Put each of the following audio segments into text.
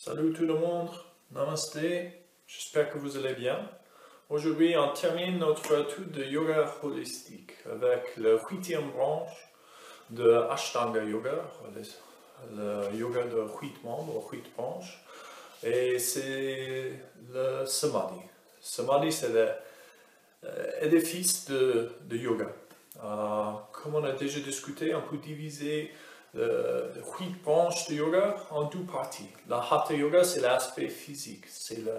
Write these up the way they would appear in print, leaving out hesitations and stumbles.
Salut tout le monde, namasté, j'espère que vous allez bien. Aujourd'hui, on termine notre étude de yoga holistique avec la 8e branche de Ashtanga Yoga, le yoga de 8 membres, 8 branches, et c'est le Samadhi. Samadhi, c'est l'édifice de yoga. Comme on a déjà discuté, on peut diviser les 8 branches de yoga en deux parties. La Hatha Yoga, c'est l'aspect physique. C'est le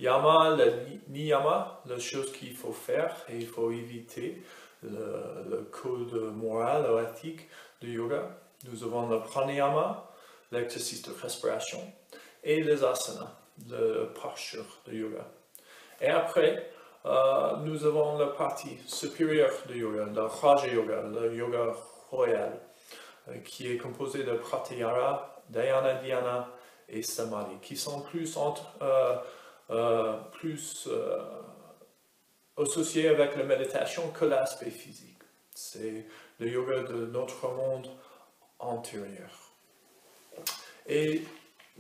yama, le niyama, les choses qu'il faut faire et il faut éviter, le code moral ou éthique de yoga. Nous avons le pranayama, l'exercice de respiration, et les asanas, le posture de yoga. Et après, nous avons la partie supérieure de yoga, le Raja Yoga, le yoga royal, qui est composé de Pratyahara, Dhyana, Dhyana et Samadhi, qui sont plus associés avec la méditation que l'aspect physique. C'est le yoga de notre monde antérieur. Et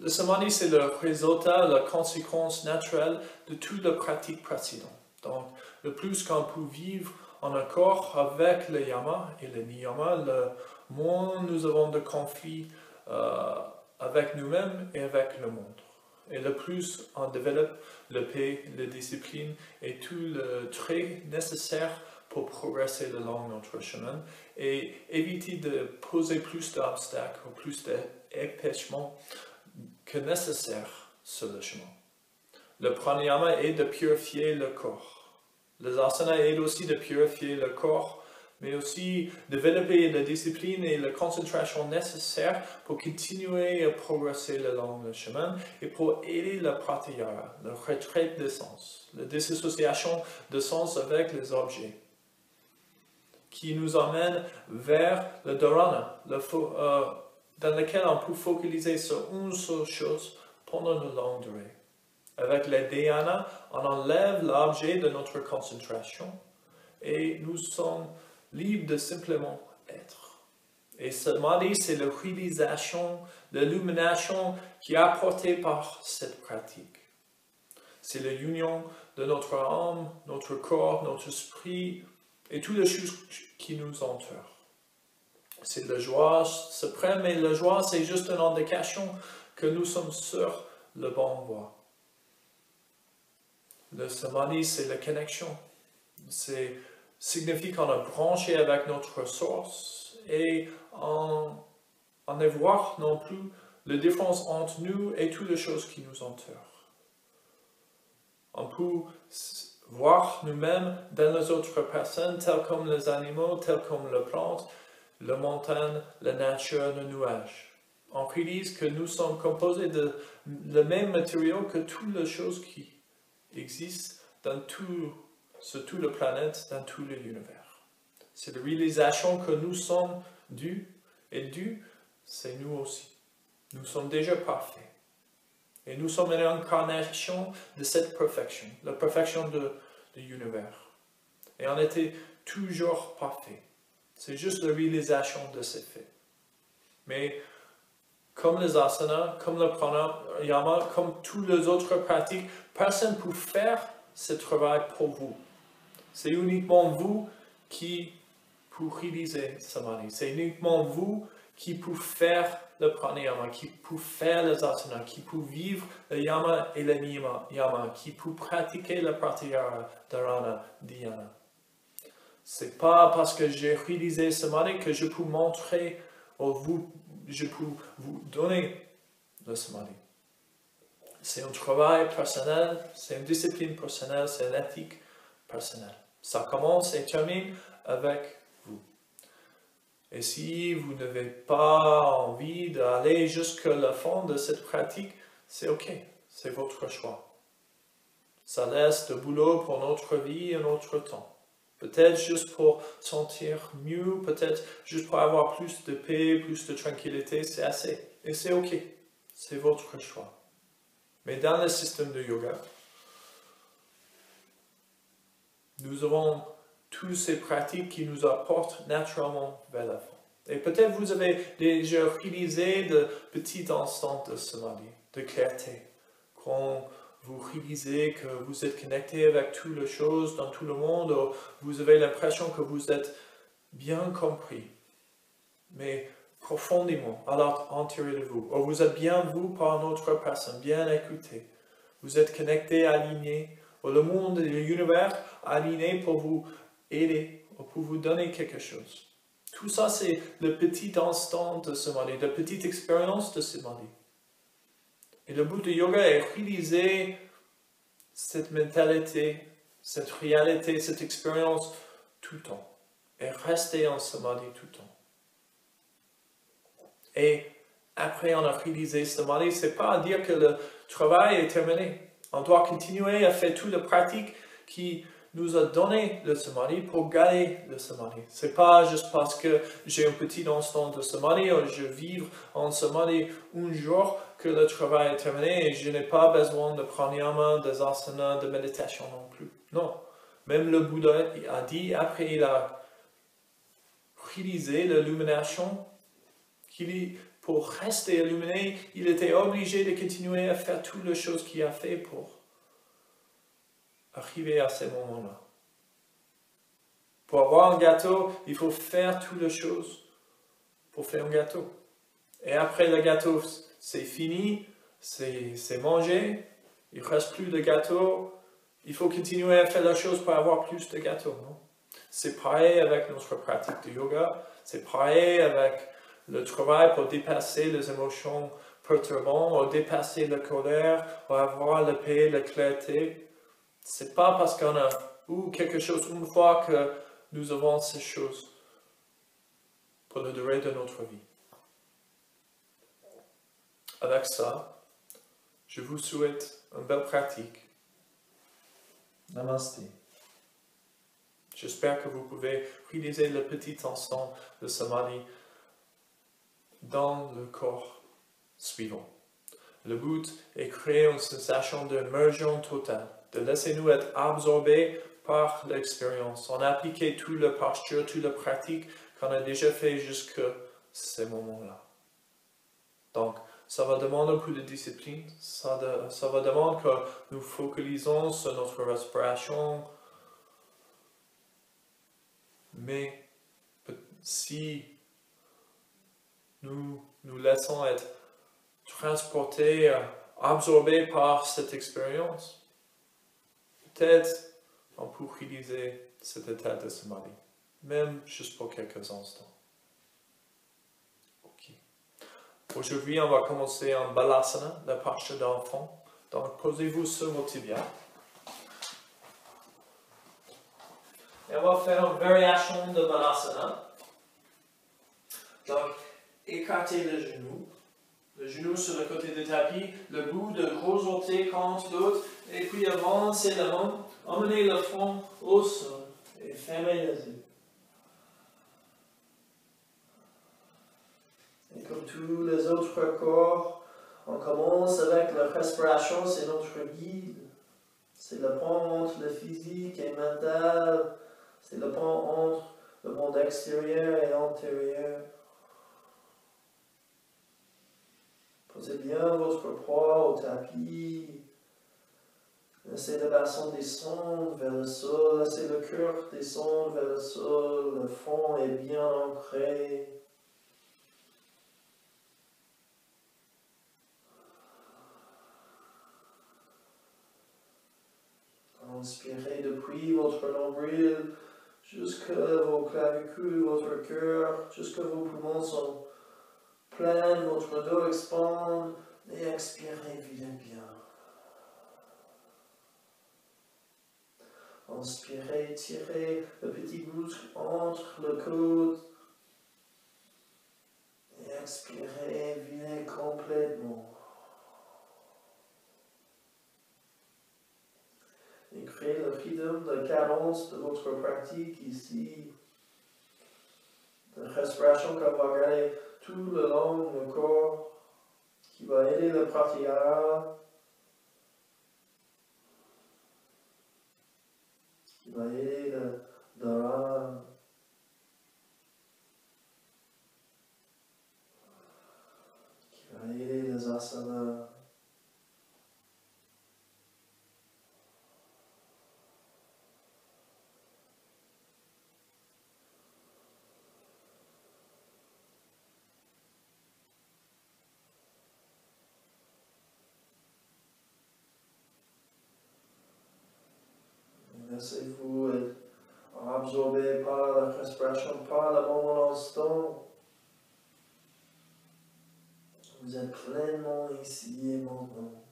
le Samadhi, c'est le résultat, la conséquence naturelle de toute la pratique précédente. Donc, le plus qu'on peut vivre en accord avec le yama et le niyama, le moins nous avons de conflits avec nous-mêmes et avec le monde. Et le plus on développe la paix, la discipline et tout le trait nécessaire pour progresser le long de notre chemin et éviter de poser plus d'obstacles ou plus d'empêchements que nécessaire sur le chemin. Le pranayama aide de purifier le corps. Les asanas aident aussi de purifier le corps, mais aussi développer la discipline et la concentration nécessaires pour continuer à progresser le long du chemin et pour aider le pratyahara, la retraite des sens, la dissociation des sens avec les objets, qui nous amène vers le dharana, dans lequel on peut focaliser sur une seule chose pendant une longue durée. Avec le dhyana, on enlève l'objet de notre concentration et nous sommes libres de simplement être. Et Samadhi, c'est la réalisation, l'illumination qui est apportée par cette pratique. C'est l'union de notre âme, notre corps, notre esprit et toutes les choses qui nous entourent. C'est la joie suprême, et la joie, c'est juste une indication que nous sommes sur le bon voie. Le Samadhi, c'est la connexion. C'est signifie qu'on a branché avec notre source et on ne voit non plus la différence entre nous et toutes les choses qui nous entourent. On peut voir nous-mêmes dans les autres personnes, telles comme les animaux, telles comme les plantes, la montagne, la nature, le nuage. On réalise que nous sommes composés de le même matériau que toutes les choses qui existent sur toute la planète, dans tout l'univers. C'est la réalisation que nous sommes dus, et Dieu, c'est nous aussi. Nous sommes déjà parfaits. Et nous sommes une incarnation de cette perfection, la perfection de l'univers. Et on était toujours parfaits. C'est juste la réalisation de ces faits. Mais comme les asanas, comme le pranayama, comme toutes les autres pratiques, personne ne peut faire ce travail pour vous. C'est uniquement vous qui pouvez réaliser Samadhi. C'est uniquement vous qui pouvez faire le pranayama, qui pouvez faire les asanas, qui pouvez vivre le yama et le niyama, qui pouvez pratiquer le pratyahara, dharana, dhyana. C'est pas parce que j'ai réalisé Samadhi que je peux montrer je peux vous donner le Samadhi. C'est un travail personnel, c'est une discipline personnelle, c'est une éthique personnelle. Ça commence et termine avec vous. Et si vous n'avez pas envie d'aller jusqu'à la fin de cette pratique, c'est ok, c'est votre choix. Ça laisse de boulot pour notre vie et notre temps. Peut-être juste pour sentir mieux, peut-être juste pour avoir plus de paix, plus de tranquillité, c'est assez. Et c'est ok, c'est votre choix. Mais dans le système de yoga, nous avons toutes ces pratiques qui nous apportent naturellement vers la fin. Et peut-être vous avez déjà réalisé de petits instants de samadhi, de clarté, quand vous réalisez que vous êtes connecté avec toutes les choses dans tout le monde, ou vous avez l'impression que vous êtes bien compris, mais profondément à l'intérieur de vous, ou vous êtes bien vu par une autre personne, bien écouté, vous êtes connecté, aligné, ou le monde et l'univers aligné pour vous aider, ou pour vous donner quelque chose. Tout ça, c'est le petit instant de samadhi, la petite expérience de samadhi. Et le but du yoga est réaliser cette mentalité, cette réalité, cette expérience tout le temps. Et rester en samadhi tout le temps. Et après on a réalisé samadhi, ce n'est pas à dire que le travail est terminé. On doit continuer à faire toute la pratique qui nous a donné le samadhi pour garder le samadhi. Ce n'est pas juste parce que j'ai un petit instant de samadhi ou je vis en samadhi un jour que le travail est terminé et je n'ai pas besoin de pranayama, des asanas, de méditation non plus. Non. Même le Bouddha a dit, après il a réalisé l'illumination, pour rester illuminé, il était obligé de continuer à faire toutes les choses qu'il a fait pour arriver à ce moment-là. Pour avoir un gâteau, il faut faire toutes les choses pour faire un gâteau. Et après le gâteau, c'est fini, c'est mangé, il ne reste plus de gâteau, il faut continuer à faire les choses pour avoir plus de gâteaux. C'est pareil avec notre pratique de yoga, c'est pareil avec le travail pour dépasser les émotions perturbantes, ou dépasser la colère, ou avoir la paix, la clarté. C'est pas parce qu'on a eu quelque chose une fois que nous avons ces choses pour la durée de notre vie. Avec ça, je vous souhaite une belle pratique. Namaste. J'espère que vous pouvez réaliser le petit instant de samadhi dans le corps suivant. Le but est de créer une sensation d'immersion totale, de laisser nous être absorbés par l'expérience, en appliquer toute la posture, toute la pratique qu'on a déjà fait jusqu'à ce moment-là. Donc, ça va demander un peu de discipline, ça va demander que nous focalisons sur notre respiration, mais si nous nous laissons être transportés, absorbés par cette expérience, peut-être on peut réaliser cet état de samadhi, même juste pour quelques instants. Ok. Aujourd'hui, on va commencer en balasana, la posture d'enfant. Donc, posez-vous sur vos tibias. Et on va faire une variation de balasana. Donc, écartez le genou sur le côté du tapis, le bout de gros orteil contre l'autre, et puis avancez la main, emmenez le front au sol et fermez les yeux. Et comme tous les autres corps, on commence avec la respiration, c'est notre guide. C'est le pont entre le physique et le mental, c'est le pont entre le monde extérieur et intérieur. Posez bien votre poids au tapis. Laissez le bassin descendre vers le sol. Laissez le cœur descendre vers le sol. Le front est bien ancré. Inspirez depuis votre nombril jusque vos clavicules, votre cœur, jusque vos poumons sont plein, votre dos expande et expirez bien. Inspirez, tirez le petit muscle entre le coude et expirez, videz complètement. Et créez le rythme de cadence de votre pratique ici. De respiration qu'on va garder tout le long du corps, qui va aider le pratyahara, qui va aider le dharana. Virabhadrasana. Laissez-vous être absorbé par la respiration, par le moment instant. Vous êtes pleinement ici et maintenant.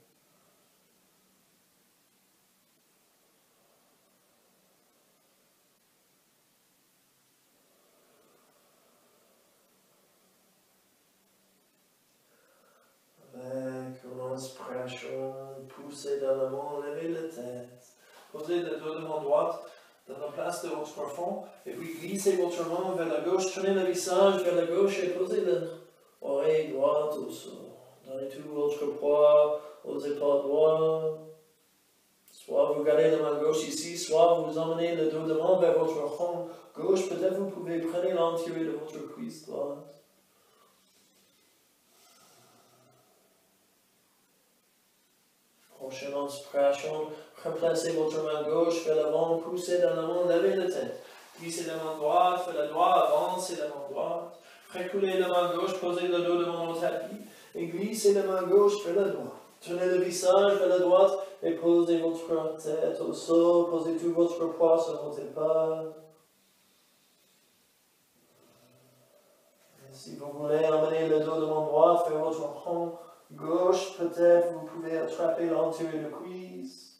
Avec une inspiration, poussez dans l'avant, levez la tête. Posez le dos de main droite dans la place de votre front, et puis glissez votre main vers la gauche, tournez le visage vers la gauche et posez l'oreille droite au sol. Donnez tout votre poids aux épaules droites. Soit vous gardez la main gauche ici, soit vous emmenez le dos de main vers votre front gauche. Peut-être vous pouvez prendre l'entier de votre cuisse droite. Prochaine inspiration, replacez votre main gauche vers l'avant, poussez dans la main, levez la tête. Glissez la main droite vers la droite, avancez la main droite. Reculez la main gauche, posez le dos devant le tapis et glissez la main gauche vers la droite. Tournez le visage vers la droite et posez votre tête au sol, posez tout votre poids sur vos épaules. Et si vous voulez emmener le dos de main droite vers votre front gauche, peut-être vous pouvez attraper l'entier de cuisse.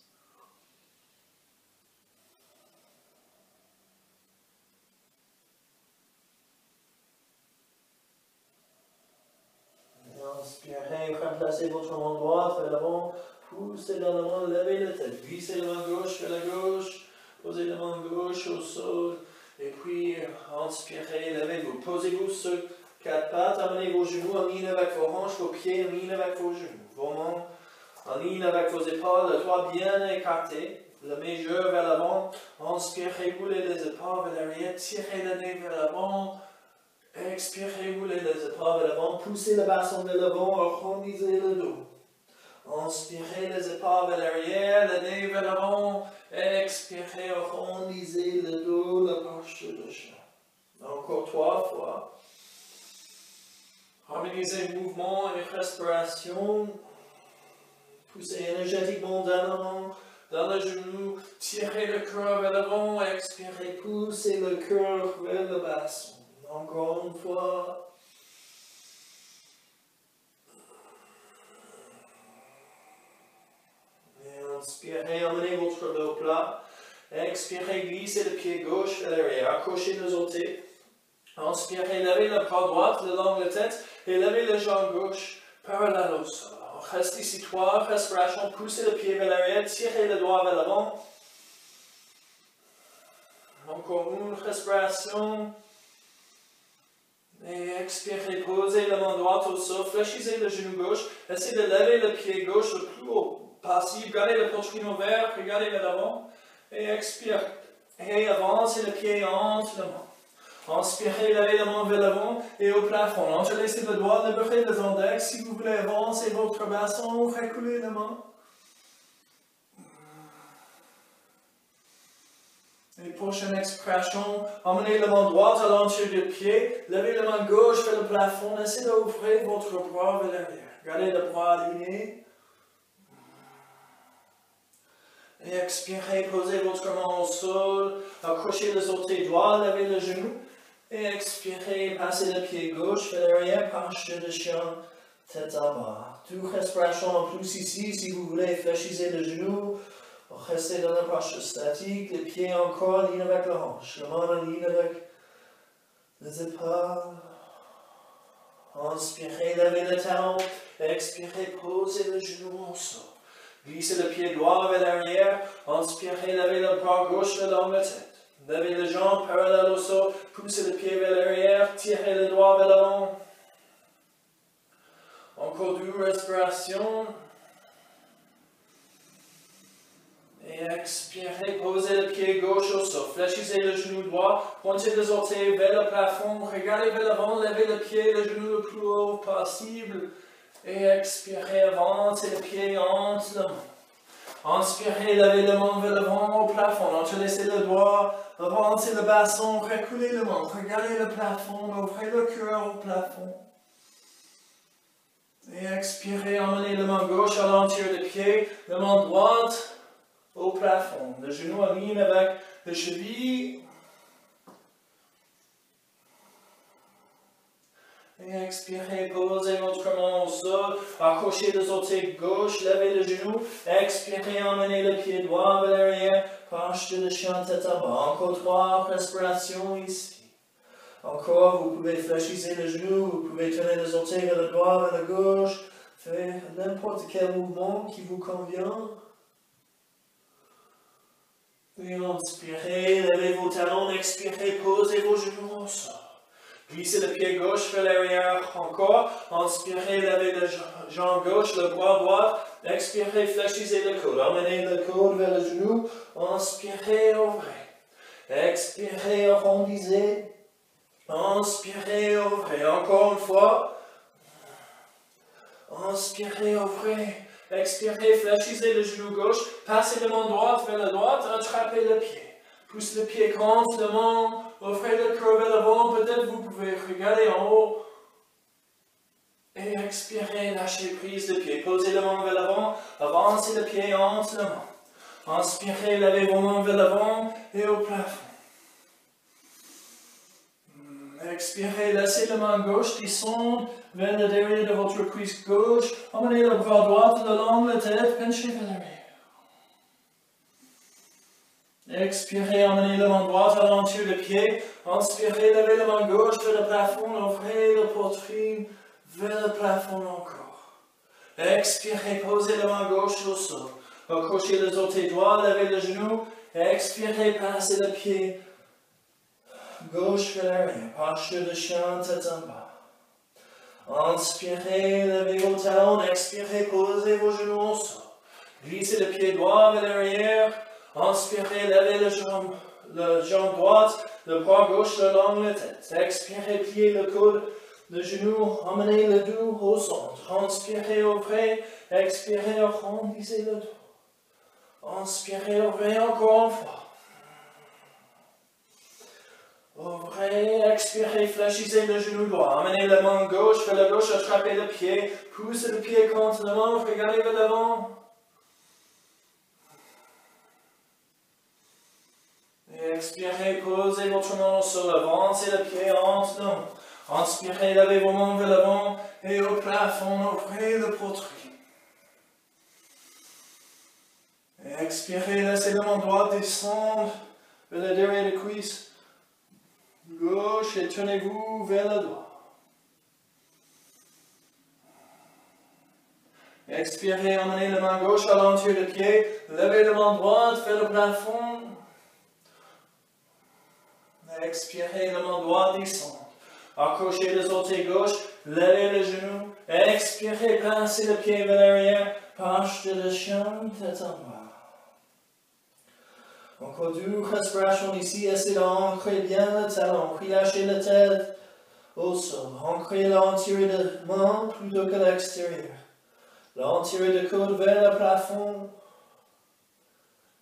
Inspirez, remplacez votre main droite vers l'avant, poussez dans la main, levez la tête, glissez la main gauche vers la gauche, posez la main gauche au sol, et puis inspirez, levez-vous, posez-vous sur quatre pattes, amenez vos genoux en ligne avec vos hanches, vos pieds en ligne avec vos genoux, vos mains en ligne avec vos épaules, le toit bien écarté, le majeur vers l'avant, inspirez, roulez les épaules vers l'arrière, tirez le nez vers l'avant. Expirez, roulez les épaules vers l'avant, poussez le bassin vers l'avant, arrondissez le dos. Inspirez les épaules vers l'arrière, le nez vers l'avant. Expirez, arrondissez le dos, la posture de chat. Encore 3 fois. Harmonisez le mouvement et respiration. Poussez énergétiquement dans la main, dans le genou. Tirez le cœur vers l'avant. Expirez, poussez le cœur vers le bassin. Encore une fois. Et inspirez, emmenez votre dos plat. Expirez, glissez le pied gauche vers l'arrière. Accrochez les orteils. Inspirez, levez le bras droit le long de la tête et levez le jambe gauche parallèle au sol. Restez ici 3 respirations. Poussez le pied vers l'arrière. Tirez le doigt vers l'avant. Encore une respiration. Et expirez, posez la main droite au sol, fléchissez le genou gauche, essayez de lever le pied gauche le plus haut possible, gardez le poitrine ouvert, regardez vers l'avant, et expirez, et avancez le pied entre les mains. Inspirez, levez la main vers l'avant et au plafond, entrelacez le doigt, libérez les index, si vous voulez avancer votre bassin, reculez la main. Et prochaine expiration, emmenez la main droite à l'entier du pied, levez la main gauche vers le plafond, essayez d'ouvrir votre bras vers l'arrière. Gardez le bras aligné. Et expirez, posez votre main au sol, accrochez les orteils droits, levez le genou. Et expirez, passez le pied gauche vers l'arrière, posture de chien, tête à bas. Toute respiration en plus ici, si vous voulez, fléchissez le genou. Restez dans la posture statique, les pieds encore en ligne avec la hanche, la main en ligne avec les épaules. Inspirez, levez le talon, expirez, posez le genou au sol. Glissez le pied droit vers l'arrière, inspirez, levez le bras gauche le long de la tête. Levez les jambes parallèles au sol, poussez le pied vers l'arrière, tirez le doigt vers l'avant. Encore 2 respirations. Et expirez, posez le pied gauche au sol, fléchissez le genou droit, pointez les orteils vers le plafond, regardez vers l'avant, levez le pied, le genou le plus haut possible, Et expirez, avancez le pied entre le main. Inspirez, levez le main vers l'avant au plafond. Entrelacez le doigt, avancez le bassin, reculez le main. Regardez le plafond, ouvrez le cœur au plafond. Et expirez, emmenez la main gauche à l'entier du pied, la main droite au plafond. Le genou en ligne avec le cheville. Et expirez, posez votre main au sol, accrochez les orteils gauche, levez le genou, expirez, emmenez le pied droit vers l'arrière, penche de chien tête en bas. Encore 3 respirations ici. Encore, vous pouvez fléchir le genou, vous pouvez tourner les orteils vers le droit, vers la gauche, faire n'importe quel mouvement qui vous convient. Et inspirez, levez vos talons, expirez, posez vos genoux au sol. Glissez le pied gauche vers l'arrière encore. Inspirez, levez la jambe gauche, le bras droit. Expirez, fléchissez le coude. Emmenez le coude vers le genou. Inspirez, ouvrez. Expirez, arrondissez. Inspirez, ouvrez. Encore une fois. Inspirez, ouvrez. Expirez, fléchissez le genou gauche. Passez le main droite vers la droite. Attrapez le pied. Pousse le pied contre le main. Ouvrez le cœur vers l'avant. Peut-être vous pouvez regarder en haut. Et expirez, lâchez prise le pied. Posez le main vers l'avant. Avancez le pied entre les mains. Inspirez, levez vos mains vers l'avant et au plafond. Expirez, laissez la main gauche descendre vers le derrière de votre cuisse gauche. Emmenez le bras droit le long de la tête, penchez vers l'arrière. Expirez, emmenez la main droite à l'entier du pied. Inspirez, levez la main gauche vers le plafond, ouvrez la poitrine vers le plafond encore. Expirez, posez la main gauche au sol. Accrochez les orteils droits, levez le genou. Expirez, passez le pied gauche vers l'arrière. Posture de chien, tête en bas. Inspirez, levez vos talons. Expirez, posez vos genoux au sol. Glissez le pied droit vers l'arrière. Inspirez, levez la jambe droite, le bras gauche le long de la tête. Expirez, pliez le coude, le genou, emmenez le dos au centre. Inspirez, ouvrez, expirez, arrondissez le dos. Inspirez, ouvrez encore une fois. Ouvrez, expirez, fléchissez le genou droit. Emmenez la main gauche vers la gauche, attrapez le pied, poussez le pied contre la main, regardez vers l'avant. Expirez, posez votre main au sol, avancez le pied entre les mains. Inspirez, levez vos mains vers l'avant et au plafond, ouvrez le poitrine. Expirez, laissez la main droite descendre vers le derrière des cuisses gauche et tournez-vous vers le droit. Expirez, emmenez la main gauche à l'entier du pied, levez la main droite vers le plafond. Expirez, la main droite descend. Accrochez les orteils gauche, levez les genoux. Expirez, passez le pied vers l'arrière. Posture de chien, tête en bas. Encore 2 respirations ici. Essayez d'ancrer bien le talon. Relâchez la tête au sol. Ancrez l'entier de main plutôt que l'extérieur. L'entier de coude vers le plafond.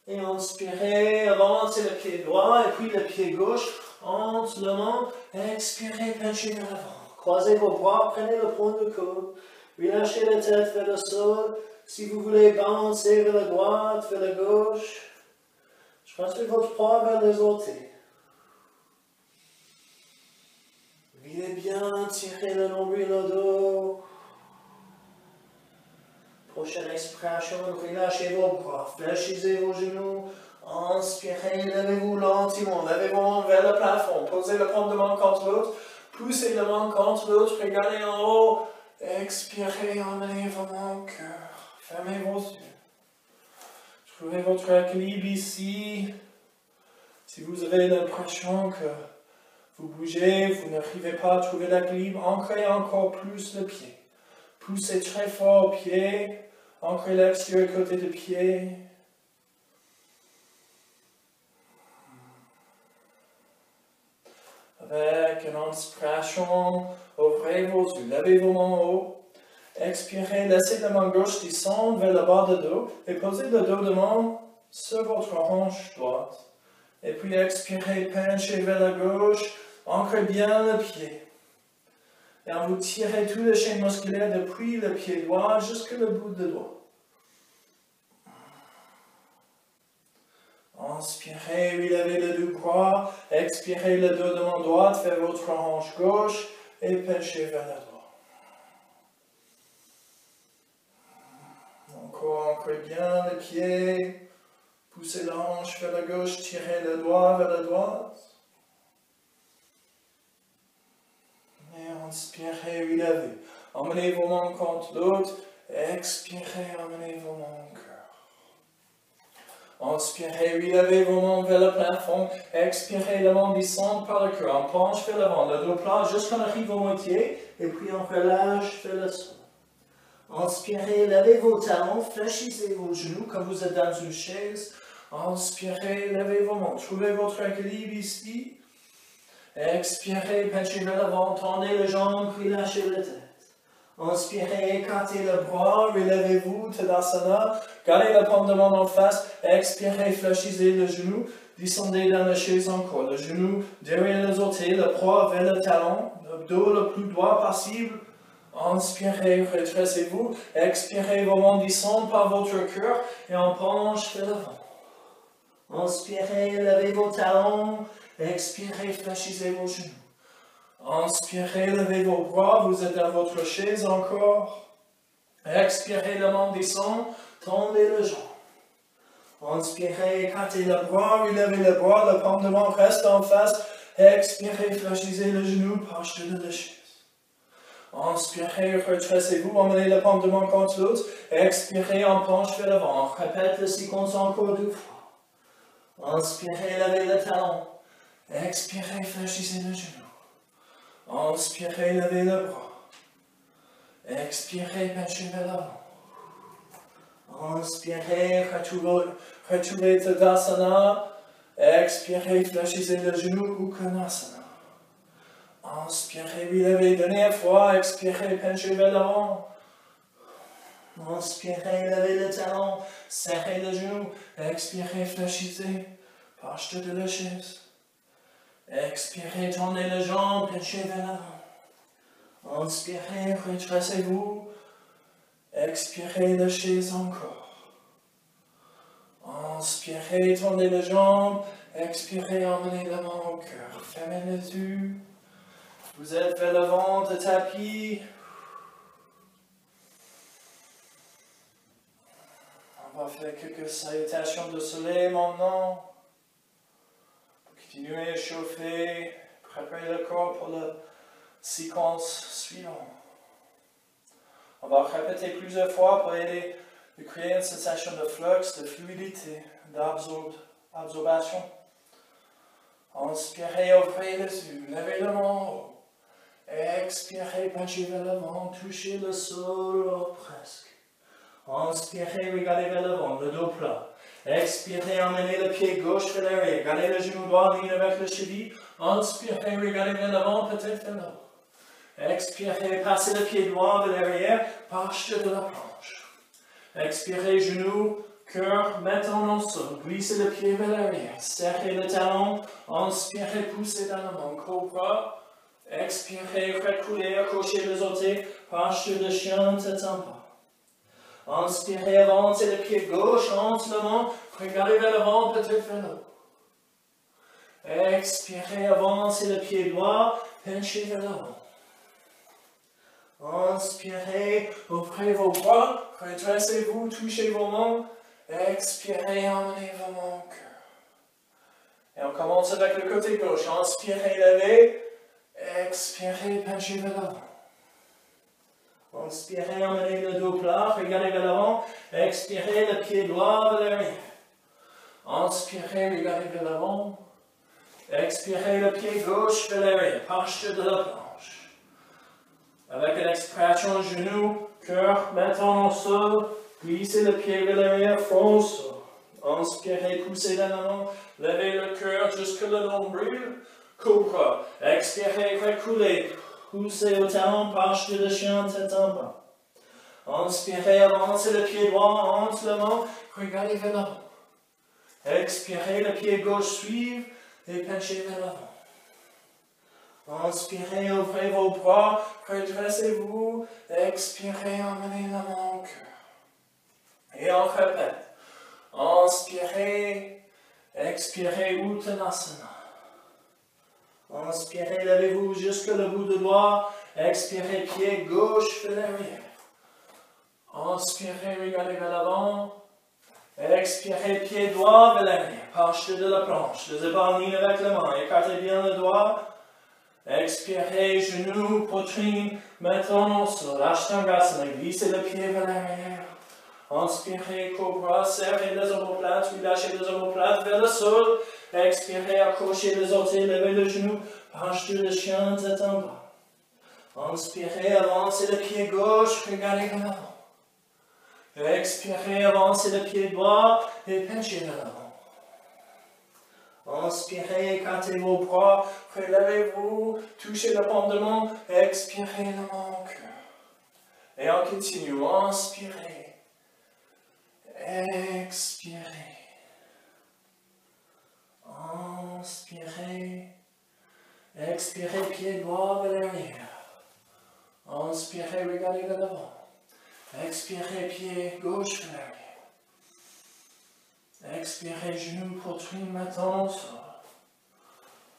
Et inspirez, avancez le pied droit et puis le pied gauche entre les mains. Expirez, penchez vers l'avant. Croisez vos bras, prenez le point de coude. Relâchez la tête vers le sol. Si vous voulez balancer vers la droite, vers la gauche, transférez votre poids vers les orteils. Videz bien, tirez le nombril au dos. Prochaine expiration, relâchez vos bras, fléchissez vos genoux, inspirez, levez-vous lentement, levez vos mains vers le plafond, posez le paume de main contre l'autre, poussez la main contre l'autre, regardez en haut, expirez, emmenez vos mains au cœur, fermez vos yeux. Trouvez votre équilibre ici. Si vous avez l'impression que vous bougez, vous n'arrivez pas à trouver l'équilibre, ancrez encore plus le pied. Poussez très fort au pied, ancrez l'extérieur côté du pied. Avec une inspiration, ouvrez vos yeux, levez vos mains en haut. Expirez, laissez la main gauche descendre vers le bas de dos et posez le dos de main sur votre hanche droite. Et puis expirez, penchez vers la gauche, ancrez bien le pied. Et vous tirez toute la chaîne musculaire depuis le pied droit jusqu'au bout de doigt. Inspirez, relevez le dos droit, expirez le dos de main droite vers votre hanche gauche et penchez vers la droite. Encore, ancrez bien le pied, poussez la hanche vers la gauche, tirez le doigt vers la droite. Et inspirez, relevez. Emmenez vos mains contre l'autre, expirez, emmenez vos mains au cœur. Inspirez, relevez vos mains vers le plafond, expirez, les mains descendent par le cœur, on penche vers l'avant, le dos plat jusqu'à on arrive au moitié, et puis on relâche vers le sol. Inspirez, levez vos talons, fléchissez vos genoux comme vous êtes dans une chaise. Inspirez, levez vos mains, trouvez votre équilibre ici. Expirez, penchez vers l'avant, tendez les jambes, puis lâchez la tête. Inspirez, écartez le bras, relevez-vous, Tadasana. Gardez la paume de main en face. Expirez, fléchissez le genou. Descendez dans la chaise encore. Le genou derrière les orteils, le poids vers le talon. Le dos le plus droit possible. Inspirez, redressez-vous. Expirez, vos mains descendent par votre cœur et on penche vers l'avant. Inspirez, levez vos talons. Expirez, fléchissez vos genoux. Inspirez, levez vos bras, vous êtes dans votre chaise encore. Expirez, la main descend, tendez le jambe. Inspirez, écartez le bras, relevez le bras, la paume de main reste en face. Expirez, fléchissez le genou, penche de la chaise. Inspirez, redressez-vous, emmenez la paume de main contre l'autre. Expirez, on penche vers l'avant. On répète la séquence encore 2 fois. Inspirez, levez le talon. Expirez, fléchissez le genou. Inspirez, levez le bras. Expirez, penchez vers l'avant. Inspirez, retrouvez Tadasana. Expirez, fléchissez le genou, Uttanasana. Inspirez, relevez, dernière fois. Expirez, penchez vers l'avant. Inspirez, levez le talon. Serrez le genou. Expirez, fléchissez. Penche de la chaise. Expirez, tournez les jambes, penchez vers l'avant. Inspirez, redressez-vous. Expirez, la chaise encore. Inspirez, tournez les jambes. Expirez, emmenez la main au cœur. Fermez les yeux. Vous êtes vers l'avant de tapis. On va faire quelques salutations de soleil maintenant. Continuez à chauffer, préparez le corps pour la séquence suivante. On va répéter plusieurs fois pour aider à créer une sensation de flux, de fluidité, d'absorption. Inspirez, ouvrez les yeux, levez le main en haut. Expirez, penchez vers l'avant, touchez le sol presque. Inspirez, regardez vers l'avant, le dos plat. Expirez, emmenez le pied gauche vers l'arrière. Gardez le genou droit en ligne avec le cheville. Inspirez, regardez vers l'avant, peut-être vers l'avant. Expirez, passez le pied droit vers l'arrière, penche de la planche. Expirez, genou, cœur, maintenant dans le sol. Glissez le pied vers l'arrière. Serrez le talon. Inspirez, poussez dans la main. Cobra. Expirez, reculez, accrochez les orteils. Penche de chien, tête en bas. Inspirez, avancez le pied gauche lentement, regardez vers l'avant, peut-être vers l'haut. Expirez, avancez le pied droit, penchez vers l'avant. Inspirez, ouvrez vos bras, redressez-vous, touchez vos mains. Expirez, emmenez vos mains au cœur. Et on commence avec le côté gauche. Inspirez, levez. Expirez, penchez vers l'avant. Inspirez, emmenez le dos plat, regardez vers l'avant. Expirez, le pied droit vers l'arrière. Inspirez, regardez vers l'avant. Expirez, le pied gauche vers l'arrière. Penche de la planche. Avec une expiration, genou, cœur, maintenant au sol. Glissez le pied vers l'arrière, front au sol. Inspirez, poussez dans la main. Levez le cœur jusque le nombril. Cobra. Expirez, reculez. Poussez au talon, penche de chien, tête en bas. Inspirez, avancez le pied droit entre le ventre, regardez vers l'avant. Expirez, le pied gauche suive et penchez vers l'avant. Inspirez, ouvrez vos bras, redressez-vous. Expirez, emmenez la main au cœur. Et on répète. Inspirez, expirez, Uttanasana. Inspirez, levez-vous jusqu'au bout du doigt. Expirez, pied gauche vers l'arrière. Inspirez, regardez vers l'avant. Expirez, pied droit vers l'arrière. Penche de la planche. Les épaules liées avec les mains. Écartez bien le doigt. Expirez, genoux, poitrine, maintenant au sol. Ashtangasana, glissez le pied vers l'arrière. Inspirez, cobra, serrez les omoplates, puis lâchez les omoplates vers le sol. Expirez, accrochez les orteils, levez le genou, penche de chien, tête en bas. Inspirez, avancez le pied gauche, regardez vers l'avant. Expirez, avancez le pied droit et penchez vers l'avant. Inspirez, écartez vos bras, relevez-vous, touchez le paume de main, expirez le main au cœur. Et on continue, inspirez, expirez, inspirez, expirez, pied droit vers l'arrière. Inspirez, regardez vers l'avant. Expirez, pied gauche vers l'arrière. Expirez, genoux, poitrine, maintenant au sol.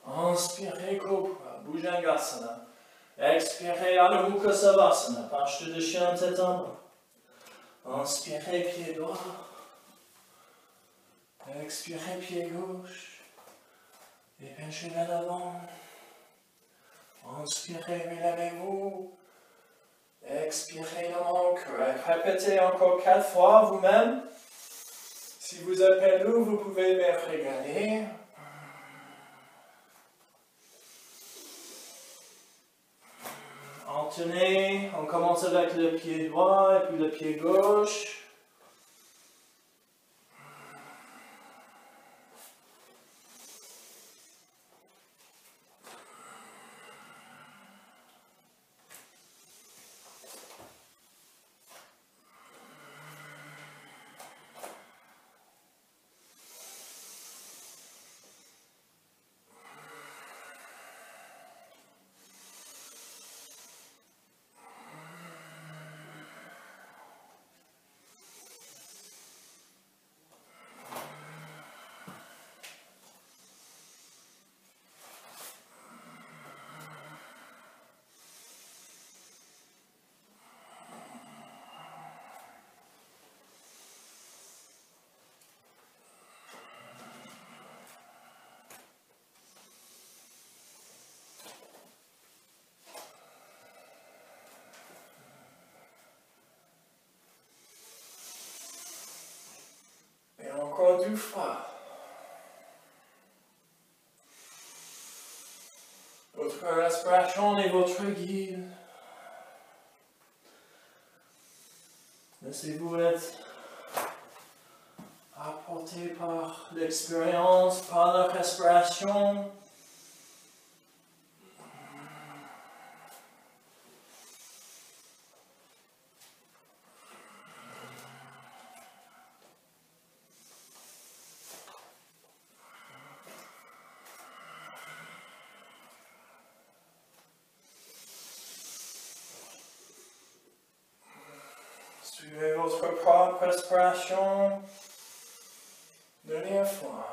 Inspirez, cobra, Bhujangasana. Expirez, Adho Mukha Savasana, penche de chien, tête en bas. Inspirez, pied droit. Expirez, pied gauche. Et penchez vers l'avant. Inspirez, relevez-vous. Expirez dans mon cœur. Répétez encore 4 fois vous-même. Si vous êtes perdu, vous pouvez me regarder. Tenez, on commence avec le pied droit et puis le pied gauche. Encore 2 fois. Votre respiration est votre guide. Laissez-vous être apporté par l'expérience, par la respiration. Suivez votre propre respiration. Dernière fois.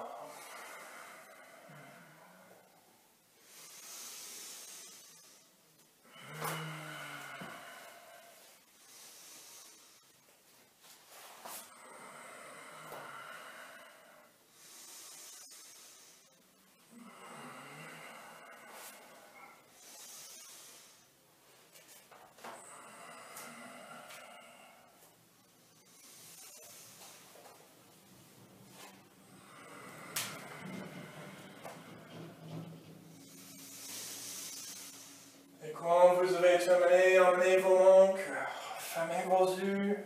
Et quand vous aurez terminé, emmenez vos mains au cœur. Fermez vos yeux.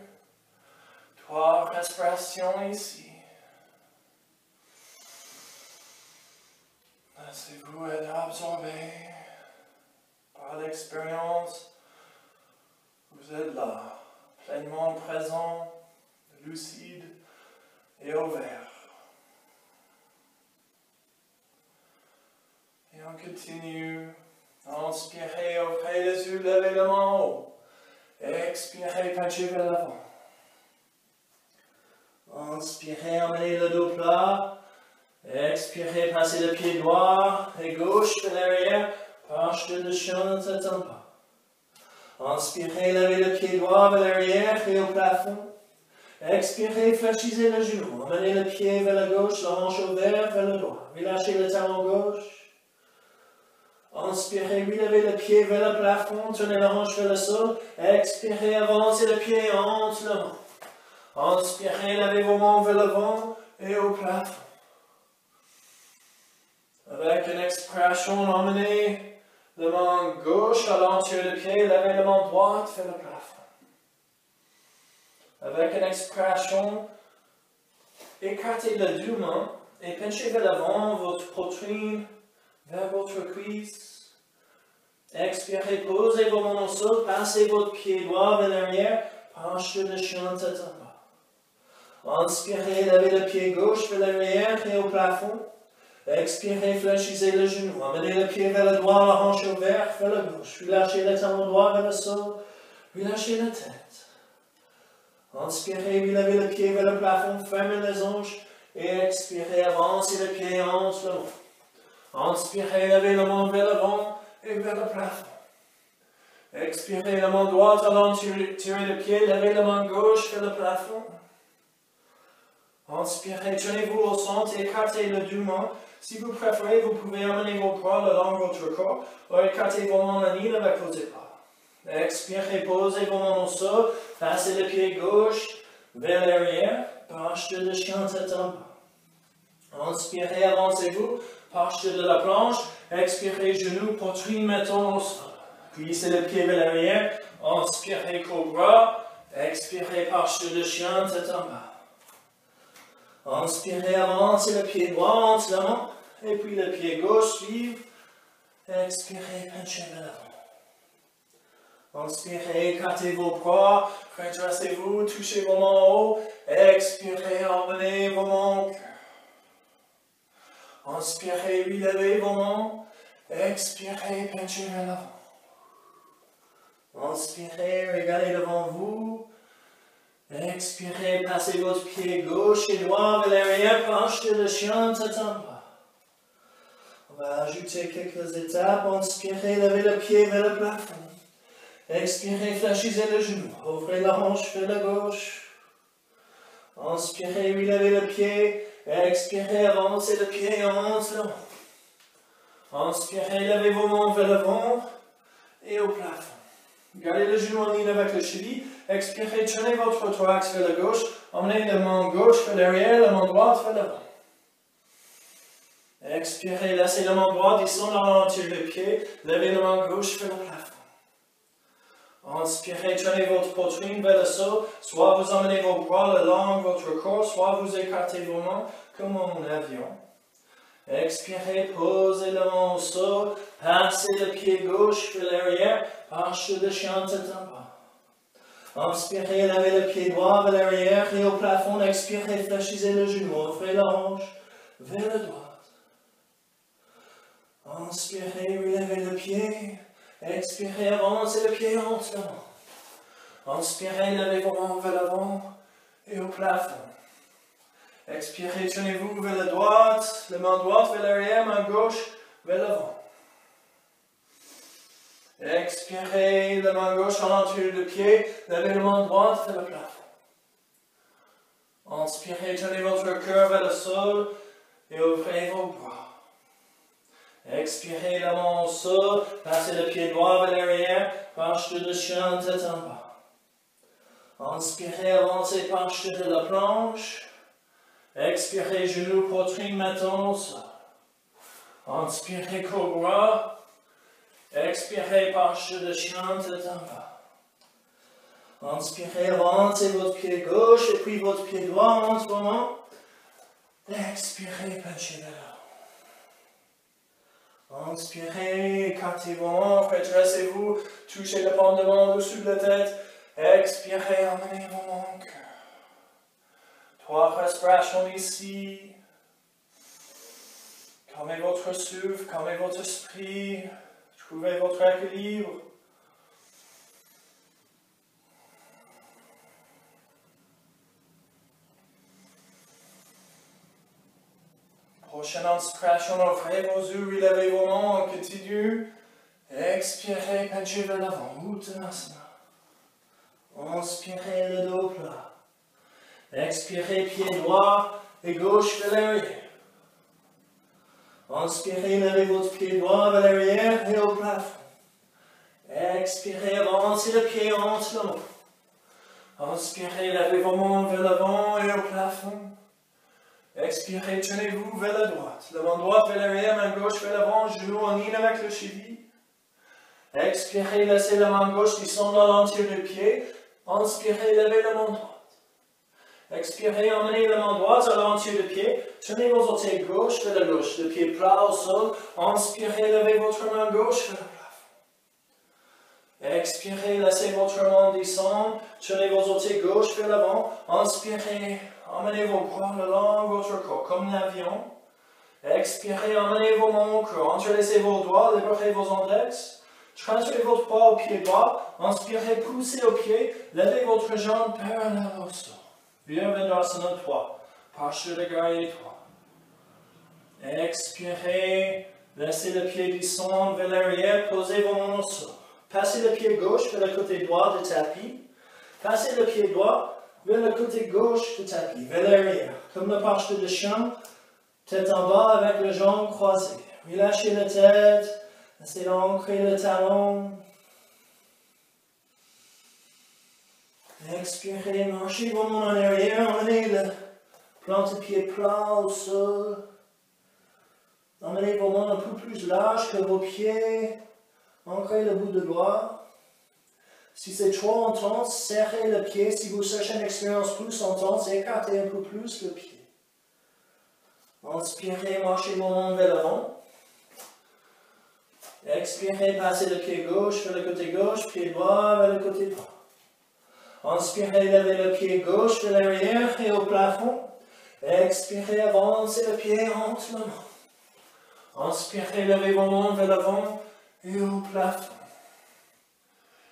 3 respirations ici. Laissez-vous être absorbé par l'expérience. Vous êtes là, pleinement présent, lucide et ouvert. Et on continue. Inspirez, ouvrez les yeux, levez la main en haut. Expirez, penchez vers l'avant. Inspirez, emmenez le dos plat. Expirez, passez le pied droit et gauche vers l'arrière. Penche de chien, ne s'attend pas. Inspirez, levez le pied droit vers l'arrière et au plafond. Expirez, fléchissez le genou. Emmenez le pied vers la gauche, la hanche ouverte vers le droit. Relâchez le talon gauche. Inspirez, relevez le pied vers le plafond, tournez la hanche vers le sol. Expirez, avancez le pied entre les mains. Inspirez, levez vos mains vers l'avant et au plafond. Avec une expiration, emmenez la main gauche à l'entier du pied, levez la main droite vers le plafond. Avec une expiration, écartez les deux mains et penchez vers l'avant votre poitrine vers votre cuisse. Expirez, posez vos mains au sol, passez votre pied droit vers l'arrière, penchez de chien tête en bas. Inspirez, levez le pied gauche vers l'arrière et au plafond. Expirez, fléchissez le genou. Amenez le pied vers le droit, la hanche ouverte vers la gauche. Relâchez le talon droit vers le sol. Relâchez la tête. Inspirez, relevez le pied vers le plafond, fermez les hanches. Et expirez, avancez le pied entre les mains. Inspirez, levez la main vers l'avant et vers le plafond. Expirez, la main droite à l'entier, tirez le pied, levez la main gauche vers le plafond. Inspirez, tenez-vous au centre et écartez les deux mains. Si vous préférez, vous pouvez amener vos bras le long de votre corps ou écarter vos mains en ligne avec vos épaules. Expirez, posez vos mains au sol, passez le pied gauche vers l'arrière, posture de chien tête en bas. Inspirez, avancez-vous, posture de la planche, expirez, genoux, poitrine, mettons au sol. Glissez le pied vers l'arrière, inspirez, cobra, expirez, posture de chien tête en bas. Inspirez, avancez le pied droit entre la main, et puis le pied gauche suive. Expirez, penchez vers l'avant. Inspirez, écartez vos bras, redressez-vous, touchez vos mains en haut. Expirez, emmenez vos mains au cœur. Inspirez, relevez vos mains. Expirez, penchez vers l'avant. Inspirez, regardez devant vous. Expirez, passez votre pied gauche et droit vers l'arrière, penche de chien tête en bas. On va ajouter quelques étapes. Inspirez, levez le pied vers le plafond. Expirez, fléchissez le genou. Ouvrez la hanche vers la gauche. Inspirez, relevez le pied. Expirez, avancez le pied entre les mains. Inspirez, levez vos mains vers l'avant et au plafond. Gardez le genou en ligne avec le cheville. Expirez, tournez votre thorax vers la gauche. Emmenez la main gauche vers l'arrière, la main droite vers l'avant. Expirez, laissez la main droite descendre à l'entier du pied. Levez la main gauche vers le plafond. Inspirez, tournez votre poitrine vers le sol. Soit vous emmenez vos bras le long de votre corps, soit vous écartez vos mains comme un avion. Expirez, posez la main au sol. Passez le pied gauche vers l'arrière. Posture de chien tête en bas. Inspirez, levez le pied droit vers l'arrière et au plafond. Expirez, fléchissez le genou. Ouvrez la hanche vers la droite. Inspirez, relevez le pied. Expirez, avancez le pied entre les mains. Inspirez, levez vos mains vers l'avant et au plafond. Expirez, tournez-vous vers la droite, la main droite vers l'arrière, main gauche vers l'avant. Expirez, la main gauche en l'entier du pied, levez la main droite vers le plafond. Inspirez, tournez votre cœur vers le sol et ouvrez vos bras. Expirez, la main au sol, passez le pied droit vers l'arrière, posture de chien tête en bas. Inspirez, avancez, posture de la planche. Expirez, genoux, poitrine, menton au sol. Inspirez, cobra. Expirez, posture de chien tête en bas. Inspirez, avancez votre pied gauche et puis votre pied droit en ce moment. Expirez, penchez vers l'avant. Inspirez, écartez vos mains, redressez-vous, touchez le pendement au-dessus de la tête. Expirez, emmenez mon cœur. 3 respirations ici. Calmez votre souffle, calmez votre esprit. Trouvez votre équilibre. Prochaine inspiration, ouvrez vos yeux, relevez vos mains, on continue. Expirez, penchez vers l'avant, Uttanasana. Inspirez le dos plat. Expirez, pied droit et gauche vers l'arrière. Inspirez, levez votre pied droit vers l'arrière et au plafond. Expirez, avancez le pied entre le main. Inspirez, levez vos mains vers l'avant et au plafond. Expirez, tenez-vous vers la droite. La main droite vers l'arrière, main gauche vers l'avant, genou en ligne avec le cheville. Expirez, laissez la main gauche descendre à l'entier du pied. Inspirez, levez la main droite. Expirez, emmenez la main droite à l'entier du pied. Tenez vos orteils gauche vers la gauche. Le pied plat au sol. Inspirez, levez votre main gauche vers le plafond. Expirez, laissez votre main descendre. Tenez vos orteils gauche vers l'avant. Inspirez, emmenez vos bras le long de votre corps comme l'avion. Expirez, emmenez vos mains au cœur. Entrelacez vos doigts, libérez vos index. Transférez votre poids au pied droit. Inspirez, poussez au pied. Levez votre jambe parallèle au sol. Virabhadrasana 3. Posture de guerrier 3. Expirez. Laissez le pied descendre vers l'arrière. Posez vos mains au sol. Passez le pied gauche vers le côté droit du tapis. Passez le pied droit vers le côté gauche du tapis, vers l'arrière. Comme la posture de chien. Tête en bas avec les jambes croisées. Relâchez la tête. Essayez d'ancrer le talon. Expirez, marchez vos mains en arrière, emmenez le plante-pied plat au sol. Emmenez vos mains un peu plus larges que vos pieds. Ancrez le bout de doigt. Si c'est trop intense, serrez le pied. Si vous cherchez une expérience plus intense, écartez un peu plus le pied. Inspirez, marchez vos mains vers l'avant. Expirez, passez le pied gauche vers le côté gauche, pied droit vers le côté droit. Inspirez, levez le pied gauche vers l'arrière et au plafond. Expirez, avancez le pied entre les mains. Inspirez, levez vos mains vers l'avant et au plafond.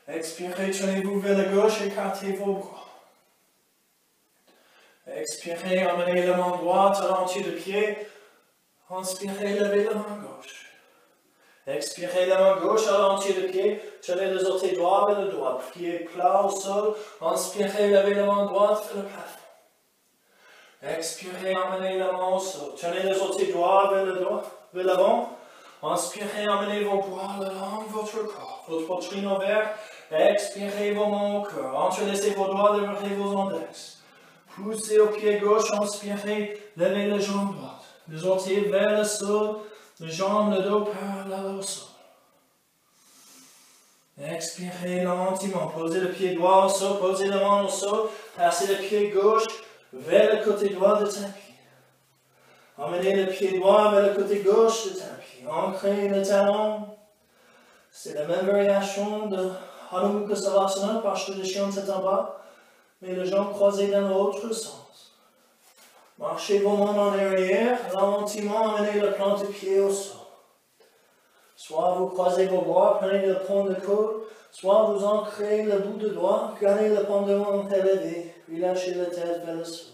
Expirez, tenez-vous vers la gauche, écartez vos bras. Expirez, emmenez la main droite à l'entier du pied. Inspirez, levez la main gauche. Expirez la main gauche à l'entier du pied. Tenez les orteils droits vers le droit. Pied plat au sol. Inspirez, levez la main droite vers le plafond. Expirez, emmenez la main au sol. Tenez les orteils droits vers le droit, vers l'avant. Inspirez, emmenez vos bras le long de votre corps. Votre poitrine ouverte. Expirez vos mains au cœur. Entrelacez vos doigts, libérez vos index. Poussez au pied gauche. Inspirez, levez la jambe droite. Les orteils vers le sol. Les jambes, le dos parallèle au sol. Expirez lentement. Posez le pied droit au sol. Posez la main au sol. Passez le pied gauche vers le côté droit du tapis. Emmenez le pied droit vers le côté gauche du tapis. Ancrez le talon. C'est la même variation de Adho Mukha Savasana, posture de chien tête en bas, mais les jambes croisées dans l'autre sens. Marchez vos mains en arrière, lentement amenez le plante de pied au sol. Soit vous croisez vos bras, prenez le point de coude, soit vous ancrez le bout de doigt, gardez le pendule élevé, relâchez la tête vers le sol.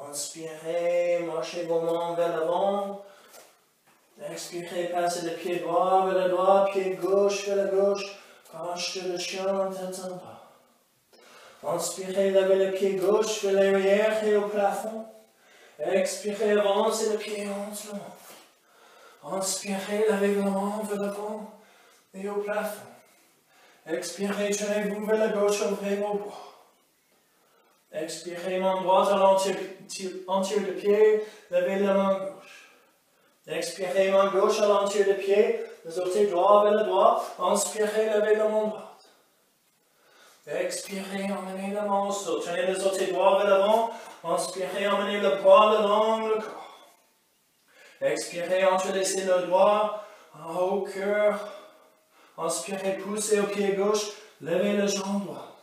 Inspirez, marchez vos mains vers l'avant. Expirez, passez le pied droit vers le droit, pied gauche vers la gauche, posture de chien, tête en bas. Inspirez, levez le pied gauche vers l'arrière et au plafond. Expirez, avancez le pied entre les mains. Inspirez, levez la main vers l'avant et au plafond. Expirez, tenez-vous vers la gauche, ouvrez vos bras. Expirez, main droite à l'entier du pied, levez la main gauche. Expirez, main gauche à l'entier du pied, les orteils droits vers le droit. Inspirez, levez la main droite. Expirez, emmenez la main au sol. Tenez les orteils droits vers l'avant. Inspirez, emmenez le bras le long le corps. Expirez, entrelacez le doigt au cœur. Inspirez, poussez au pied gauche. Levez le genou droit.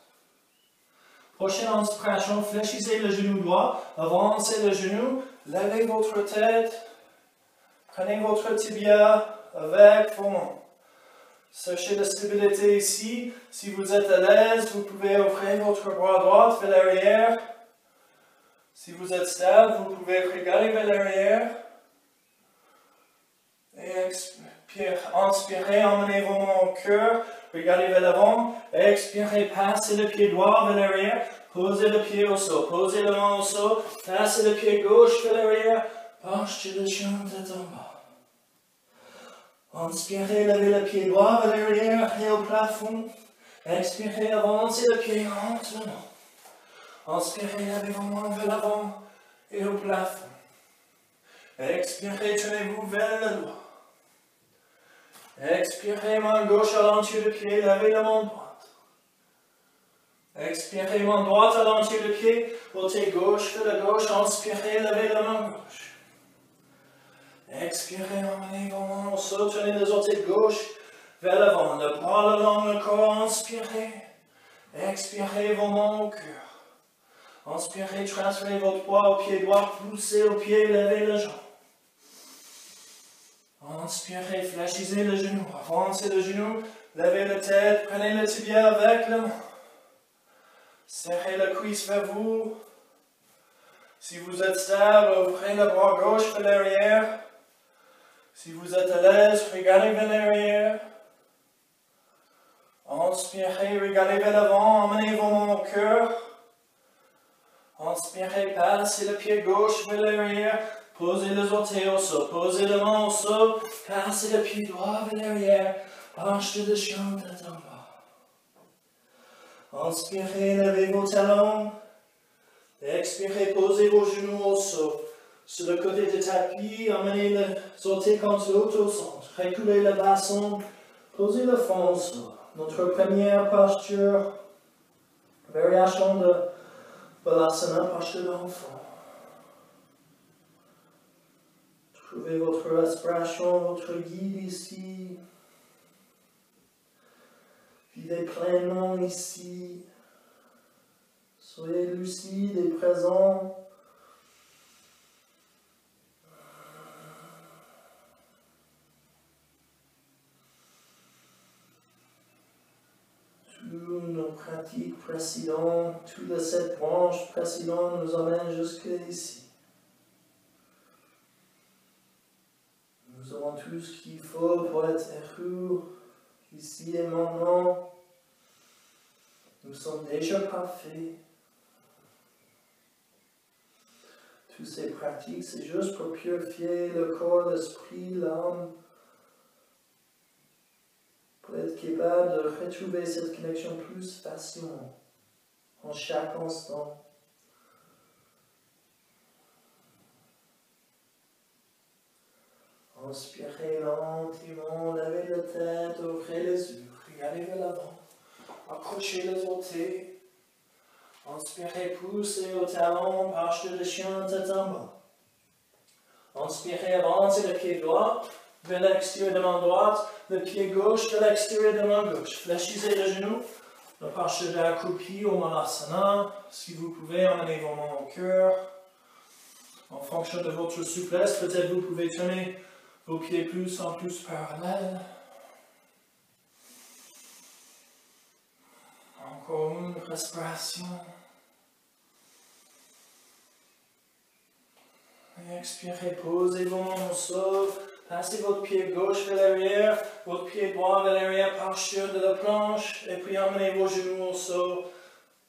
Prochaine inspiration, fléchissez le genou droit. Avancez le genou. Levez votre tête. Prenez votre tibia avec vos mains. Cherchez la stabilité ici. Si vous êtes à l'aise, vous pouvez ouvrir votre bras droit vers l'arrière. Si vous êtes stable, vous pouvez regarder vers l'arrière. Et inspirez, emmenez vos mains au cœur. Regardez vers l'avant. Expirez, passez le pied droit vers l'arrière. Posez le pied au sol. Posez la main au sol. Passez le pied gauche vers l'arrière. Penchez le genou tête en bas. Inspirez, levez le pied droit vers l'arrière et au plafond. Expirez, avancez le pied lentement. Inspirez, levez vos mains vers l'avant et au plafond. Expirez, tenez-vous vers le doigt. Expirez, main gauche à l'entier du pied, levez la main droite. Expirez, main droite à l'entier du pied, ôtez gauche vers la gauche, inspirez, levez la main gauche. Expirez, emmenez vos mains au sol, tenez les orteils gauche vers l'avant, le bras le long le corps, inspirez. Expirez vos mains au cœur. Inspirez, transférez votre poids au pied droit, poussez au pied, levez le genou. Inspirez, fléchissez le genou, avancez le genou, levez la tête, prenez le tibia avec la main. Serrez la cuisse vers vous. Si vous êtes stable, ouvrez le bras gauche vers l'arrière. Si vous êtes à l'aise, regardez vers l'arrière. Inspirez, regardez vers l'avant, emmenez vos mains au cœur. Inspirez, passez le pied gauche vers l'arrière. Posez les orteils au sol, posez la main au sol, passez le pied droit vers l'arrière, penchez le genou tête en bas. Inspirez, levez vos talons. Expirez, posez vos genoux au sol. Sur le côté du tapis, emmenez les orteils contre l'autre au centre. Reculez le bassin, posez le front au sol. Notre première posture, variation de Balasana, posture d'enfant. Trouvez votre respiration, votre guide ici. Vivez pleinement ici. Soyez lucide et présent. Toutes nos pratiques précédentes, toutes les 7 branches précédentes nous amènent jusqu'ici. Nous avons tout ce qu'il faut pour être heureux, ici et maintenant. Nous sommes déjà parfaits. Toutes ces pratiques, c'est juste pour purifier le corps, l'esprit, l'âme, pour être capable de retrouver cette connexion plus facilement, en chaque instant. Inspirez lentement, levez la tête, ouvrez les yeux, regardez vers l'avant, accrochez les orteils. Inspirez, poussez au talon, marche de chien, tête en bas. Inspirez, avancez le pied droit vers l'extérieur de main droite, le pied gauche vers l'extérieur de main gauche. Fléchissez le genou, le posture accroupi au Malasana. Si vous pouvez, emmenez vos mains au cœur. En fonction de votre souplesse, peut-être vous pouvez tourner vos pieds plus en plus parallèles. Encore une respiration. Et expirez, posez vos mains au sol. Passez votre pied gauche vers l'arrière, votre pied droit vers l'arrière, posture de la planche. Et puis emmenez vos genoux au sol.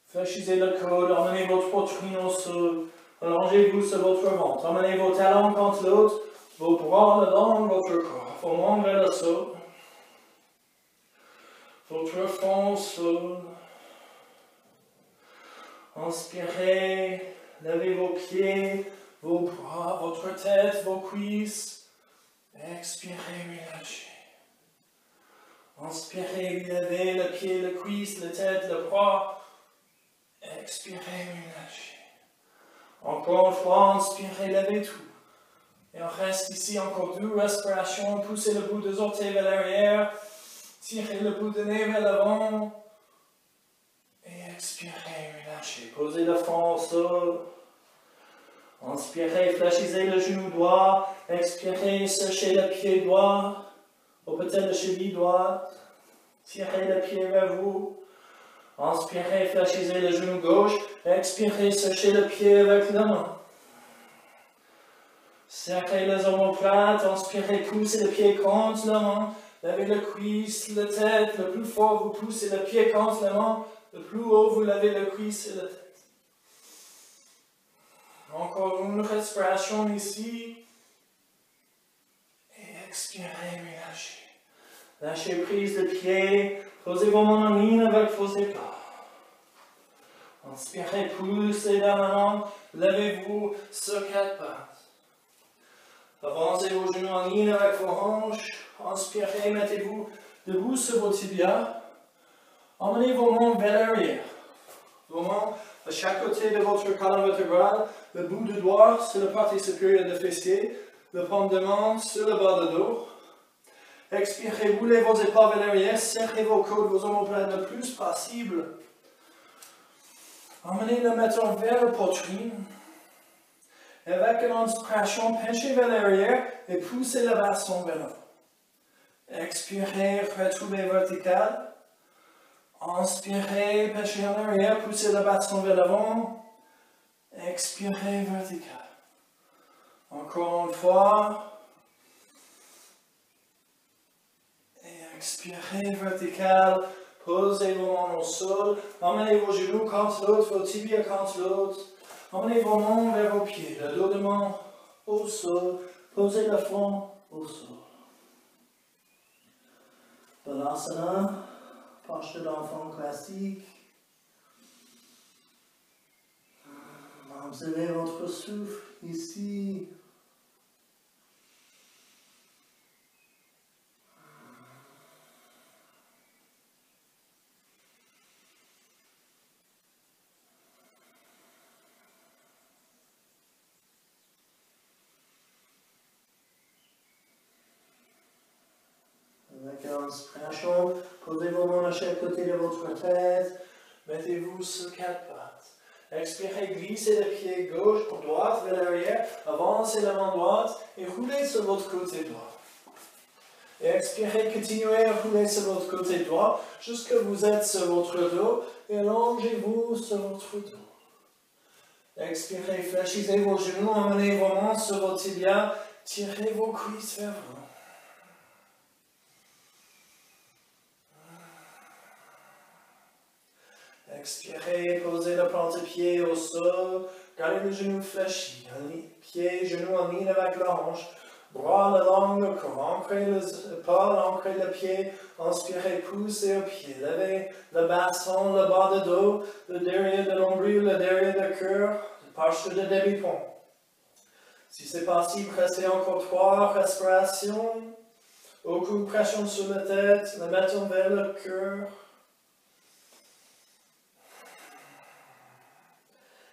Fléchissez le coude, emmenez votre poitrine au sol. Allongez-vous sur votre ventre. Emmenez vos talons contre l'autre, vos bras le long de votre corps. Vos mains vers le sol. Votre front au sol. Inspirez, levez vos pieds, vos bras, votre tête, vos cuisses. Expirez, relâchez. Inspirez, levez le pied, le cuisse, la tête, le bras. Expirez, relâchez. Encore une fois, inspirez, levez tout. Et on reste ici encore 2 respirations. Poussez le bout des orteils vers l'arrière. Tirez le bout de nez vers l'avant. Et expirez, relâchez. Posez le front au sol. Inspirez, fléchissez le genou droit. Expirez, séchez le pied droit. Ou peut-être la cheville droite. Tirez le pied vers vous. Inspirez, fléchissez le genou gauche. Expirez, séchez le pied avec la main. Serrez les omoplates. Inspirez, poussez le pied contre la main. Levez le cuisse, la tête. Le plus fort, vous poussez le pied contre la main. Le plus haut, vous levez le cuisse et la tête. Encore une respiration ici. Et expirez, relâchez. Lâchez prise le pied. Posez vos mains en ligne avec vos épaules. Inspirez, poussez la main. Levez-vous sur 4 pattes. Avancez vos genoux en ligne avec vos hanches. Inspirez, mettez-vous debout sur vos tibias. Emmenez vos mains vers l'arrière. Vos mains à chaque côté de votre colonne vertébrale. Le bout du doigt sur la partie supérieure du fessier. Le paume de main sur le bas du dos. Expirez, roulez vos épaules vers l'arrière. Serrez vos coudes, vos omoplates le plus possible. Emmenez le menton vers la poitrine. Avec une inspiration, penchez vers l'arrière et poussez le bassin vers l'avant. Expirez, retrouvez vertical. Inspirez, penchez en arrière, poussez le bassin vers l'avant. Expirez, vertical. Encore une fois. Et expirez, vertical. Posez vos mains au sol. Emmenez vos genoux contre l'autre, vos tibias contre l'autre. Emmenez vos mains vers vos pieds. Le dos de main au sol. Posez le front au sol. Balasana, posture d'enfant classique. Observez votre souffle ici. Avec l'inspiration, posez vos mains à chaque côté de votre tête. Mettez-vous sur 4 pattes. Expirez, glissez le pied gauche ou droite vers l'arrière. Avancez la main droite et roulez sur votre côté droit. Et expirez, continuez à rouler sur votre côté droit jusqu'à ce que vous êtes sur votre dos et allongez-vous sur votre dos. Expirez, fléchissez vos genoux, emmenez vos mains sur vos tibias, tirez vos cuisses vers vous. Expirez, posez le plante-pied au sol, gardez le genou fléchi, pied, genou en ligne avec la hanche, bras le long le corps, ancrez le pas, ancrez le pied, inspirez, poussez au pied, levez le bassin, le bas de dos, le derrière de l'ombril, le derrière du cœur, posture de demi-pont. Si c'est possible, restez encore 3 respirations, beaucoup de pression sur la tête, le menton vers le cœur.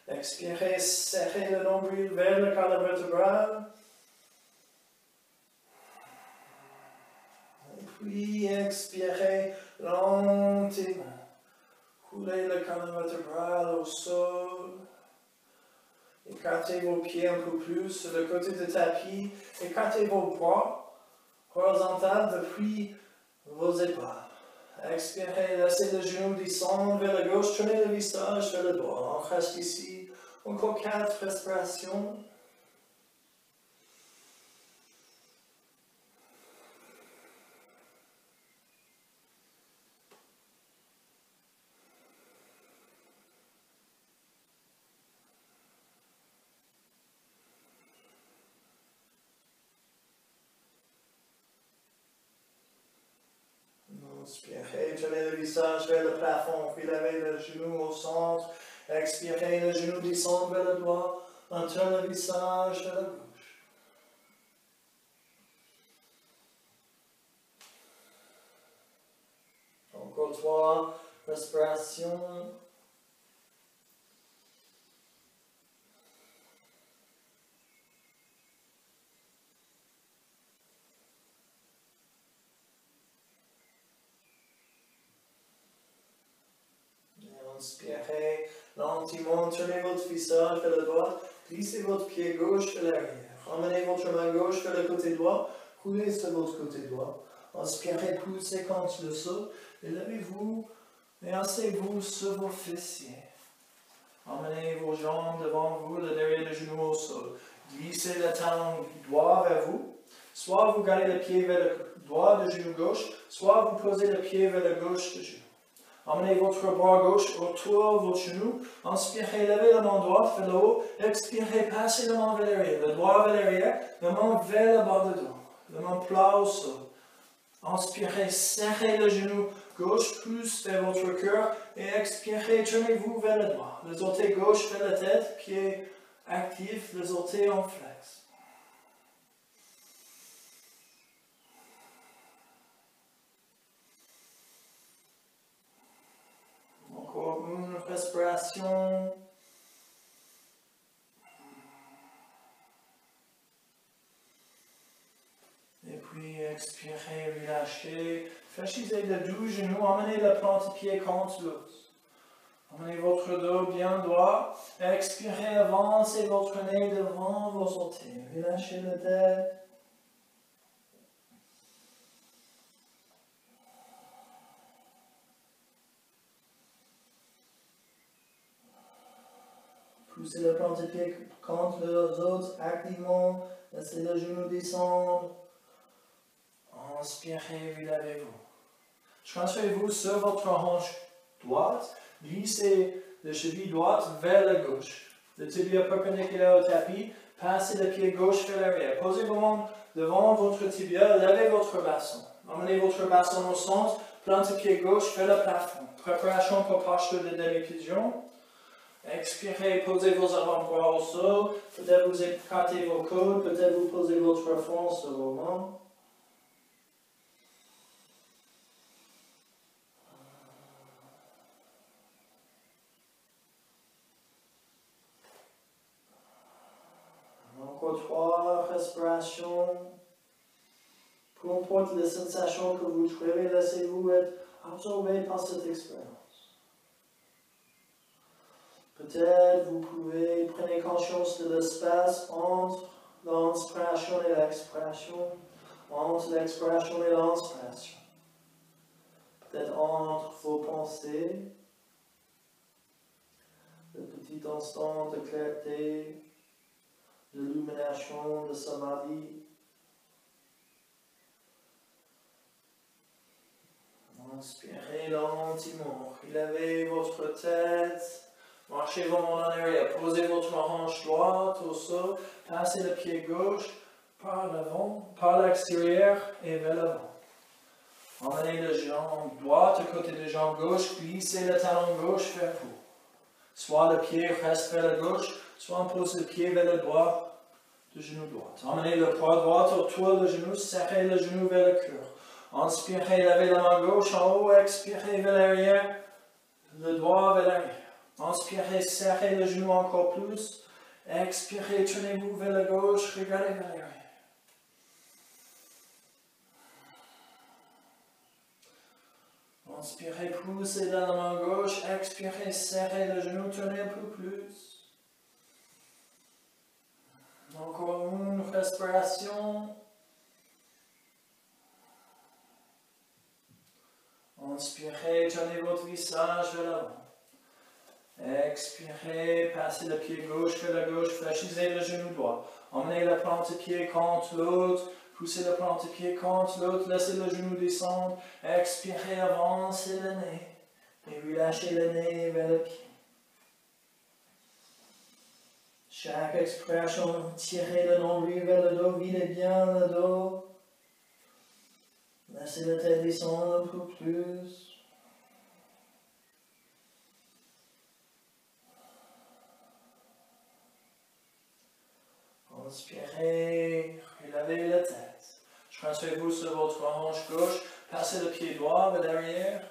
Expirez, serrez le nombril vers le colonne vertébrale. Et puis expirez lentement. Roulez le colonne vertébrale au sol. Écartez vos pieds un peu plus sur le côté du tapis. Écartez vos bras horizontal depuis vos épaules. Expirez, laissez le genou descendre vers la gauche, tournez le visage vers le droit. On reste ici, encore 4 respirations. Inspirez, tournez le visage vers le plafond, puis levez le genou au centre. Expirez, le genou descend vers le droit. On tourne le visage vers la gauche. 3 respirations. Inspirez lentement, tournez votre visage vers la droite, glissez votre pied gauche vers l'arrière. Ramenez votre main gauche vers le côté droit, roulez sur votre côté droit. Inspirez, poussez contre le sol, élevez-vous et asseyez-vous sur vos fessiers. Emmenez vos jambes devant vous, le derrière le genou au sol. Glissez le talon droit vers vous. Soit vous gardez le pied vers le droit du genou gauche, soit vous posez le pied vers la gauche du genou. Emmenez votre bras gauche autour de votre genou. Inspirez, levez la main droite vers le haut. Expirez, passez la main vers l'arrière. Le droit vers l'arrière, la main vers le bas de dos. La main plat au sol. Inspirez, serrez le genou gauche plus vers votre cœur. Et expirez, tournez-vous vers le droit. Les orteils gauche vers la tête, pied actif, les orteils en flex. Encore une respiration. Et puis expirez, relâchez. Fléchissez les deux genoux, emmenez le plante-pied contre l'os. Emmenez votre dos bien droit. Expirez, avancez votre nez devant vos orteils. Relâchez la tête. Poussez le plante-pied contre les autres activement. Laissez le genou descendre. Inspirez, relevez-vous. Transférez-vous sur votre hanche droite. Glissez le cheville droite vers la gauche. Le tibia perpendiculaire au tapis. Passez le pied gauche vers l'arrière. Posez vos mains devant votre tibia. Levez votre bassin. Emmenez votre bassin au centre. Plantez le pied gauche vers le plafond. Préparation pour posture de demi-pigeon. Expirez, posez vos avant-bras au sol. Peut-être vous écartez vos coudes. Peut-être vous posez votre front sur vos mains. Encore 3 respirations. Peu importe les sensations que vous trouvez, laissez-vous être absorbé par cette expérience. Peut-être vous pouvez prendre conscience de l'espace entre l'inspiration et l'expiration, entre l'expiration et l'inspiration. Peut-être entre vos pensées, le petit instant de clarté, d'illumination, de samadhi. Inspirez lentement, relevez votre tête. Marchez vos mains en arrière, posez votre hanche droite au sol, passez le pied gauche par l'avant, par l'extérieur et vers l'avant. Emmenez la jambe droite à côté de la jambe gauche, glissez le talon gauche vers vous. Soit le pied reste vers la gauche, soit on pose le pied vers le droit du genou droit. Emmenez le poids droit autour du genou, serrez le genou vers le cœur. Inspirez, levez la main gauche en haut, expirez vers l'arrière, le droit vers l'arrière. Inspirez, serrez le genou encore plus. Expirez, tournez-vous vers la gauche, regardez vers l'arrière. Inspirez, poussez dans la main gauche. Expirez, serrez le genou, tournez un peu plus. Encore une respiration. Inspirez, tournez votre visage vers l'avant. Expirez, passez le pied gauche vers la gauche, fléchissez le genou droit. Emmenez le plante-pied contre l'autre, poussez le plante-pied contre l'autre, laissez le genou descendre. Expirez, avancez le nez et relâchez le nez vers le pied. Chaque expiration, tirez le nombril vers le dos, videz bien le dos. Laissez la tête descendre un peu plus. Inspirez, relevez la tête. Transférez-vous sur votre hanche gauche, passez le pied droit vers l'arrière.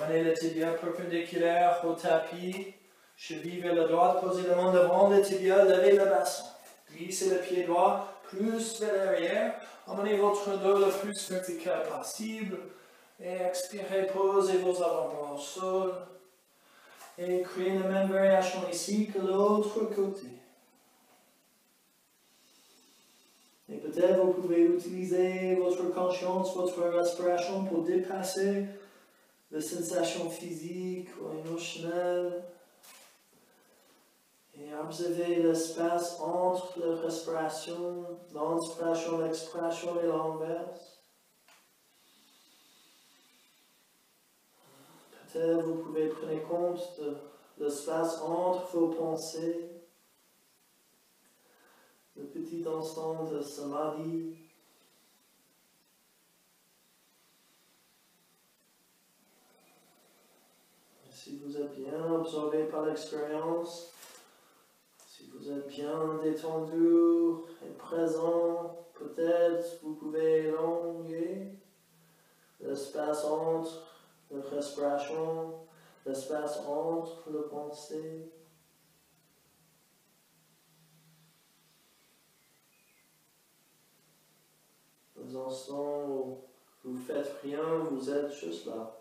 Ramenez le tibia perpendiculaire au tapis. Cheville vers la droite, posez la main devant le tibia, levez le bassin. Glissez le pied droit plus vers l'arrière. Emmenez votre dos le plus vertical possible. Et expirez, posez vos avant-bras au sol. Et créez la même variation ici que l'autre côté. Et peut-être vous pouvez utiliser votre conscience, votre respiration pour dépasser les sensations physiques ou émotionnelles. Et observez l'espace entre la respiration, l'inspiration, l'expiration et l'inverse. Peut-être vous pouvez prendre compte de l'espace entre vos pensées, le petit instant de samadhi. Si vous êtes bien absorbé par l'expérience, si vous êtes bien détendu et présent, peut-être vous pouvez éloigner l'espace entre la respiration, l'espace entre les pensées. Les instants où vous ne faites rien, vous êtes juste là.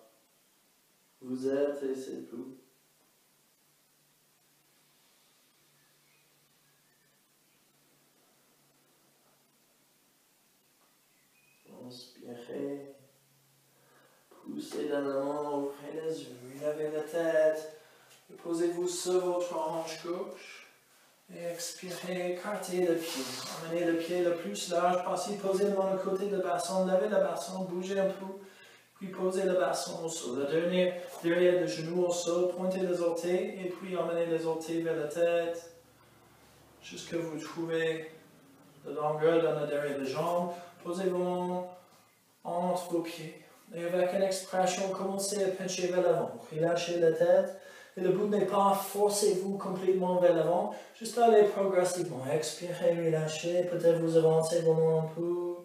Vous êtes et c'est tout. Inspirez. Poussez dans la main, ouvrez les yeux, relevez la tête. Et posez-vous sur votre hanche gauche. Et expirez, écartez le pied. Emmenez le pied le plus large possible. Posez le main de côté du bassin. Levez le bassin, bougez un peu. Puis posez le bassin au sol. Le dernier derrière le genou au sol. Pointez les orteils. Et puis emmenez les orteils vers la tête. Jusqu'à vous trouvez la longueur dans le derrière des jambes. Posez vos mains entre vos pieds. Et avec une expiration, commencez à pencher vers l'avant. Relâchez la tête. Et le but n'est pas forcez-vous complètement vers l'avant. Juste allez progressivement. Expirez, relâchez. Peut-être vous avancez vos mains un peu.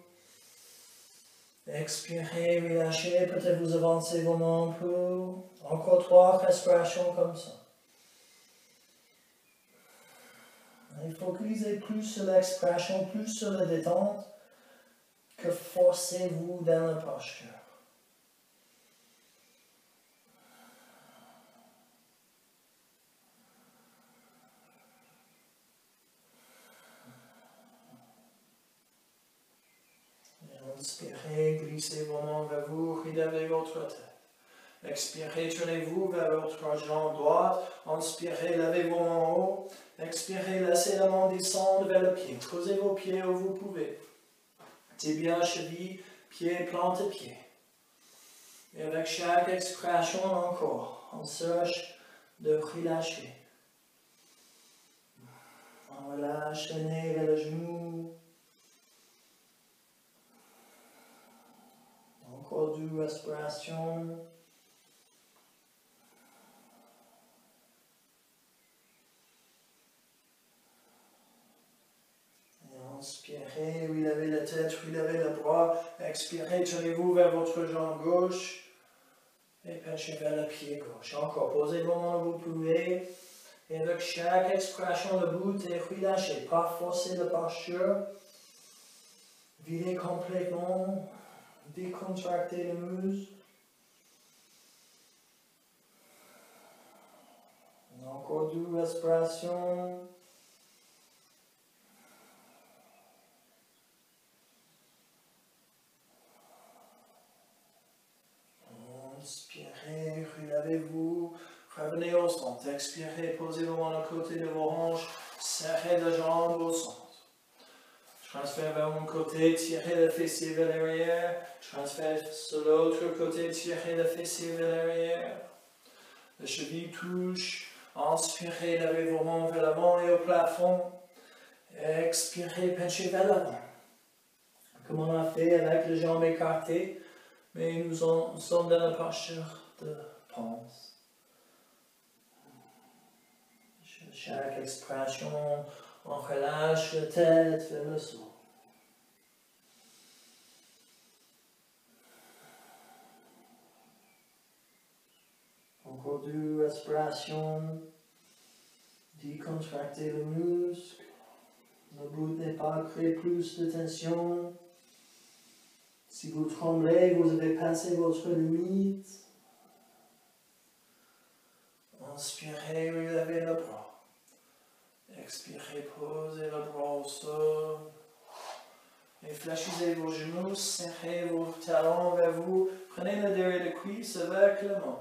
Expirez, relâchez. Peut-être vous avancez vos mains un peu. Encore 3 respirations comme ça. Et focalisez plus sur l'expiration, plus sur la détente, que forcez-vous dans la posture. Inspirez, glissez vos mains vers vous, relevez votre tête. Expirez, tournez-vous vers votre jambe droite. Inspirez, levez vos mains en haut. Expirez, laissez la main descendre vers le pied. Posez vos pieds où vous pouvez. Tibia, cheville, pied, plante, pied. Et avec chaque expiration encore, on cherche de relâcher. On relâche le nez vers le genou. Encore 2 respirations. Inspirez, relevez la tête, relevez le bras. Expirez, tournez-vous vers votre jambe gauche. Et penchez vers le pied gauche. Encore, posez vos mains où vous pouvez. Et avec chaque expiration, le but est relâcher. Pas forcer la posture. Videz complètement. Décontractez les muscles. Encore 2 respirations. Inspirez, relevez-vous, revenez au centre. Expirez, posez vos mains à côté de vos hanches, serrez la jambe au centre. Transfert vers mon côté, tirez le fessier vers l'arrière. Transfert sur l'autre côté, tirez le fessier vers l'arrière. Les chevilles touchent. Inspirez, levez vos mains vers l'avant et au plafond. Expirez, penchez vers l'avant. Comme on a fait avec les jambes écartées. Mais nous sommes dans la posture de pense. Chaque expiration, on relâche la tête vers le sol. Encore 2 respirations. Décontractez le muscle. Le but n'est pas de créer plus de tension. Si vous tremblez, vous avez passé votre limite. Inspirez, relevez le bras. Expirez, posez le bras au sol. Et fléchissez vos genoux, serrez vos talons vers vous. Prenez le derrière de cuisse avec la main.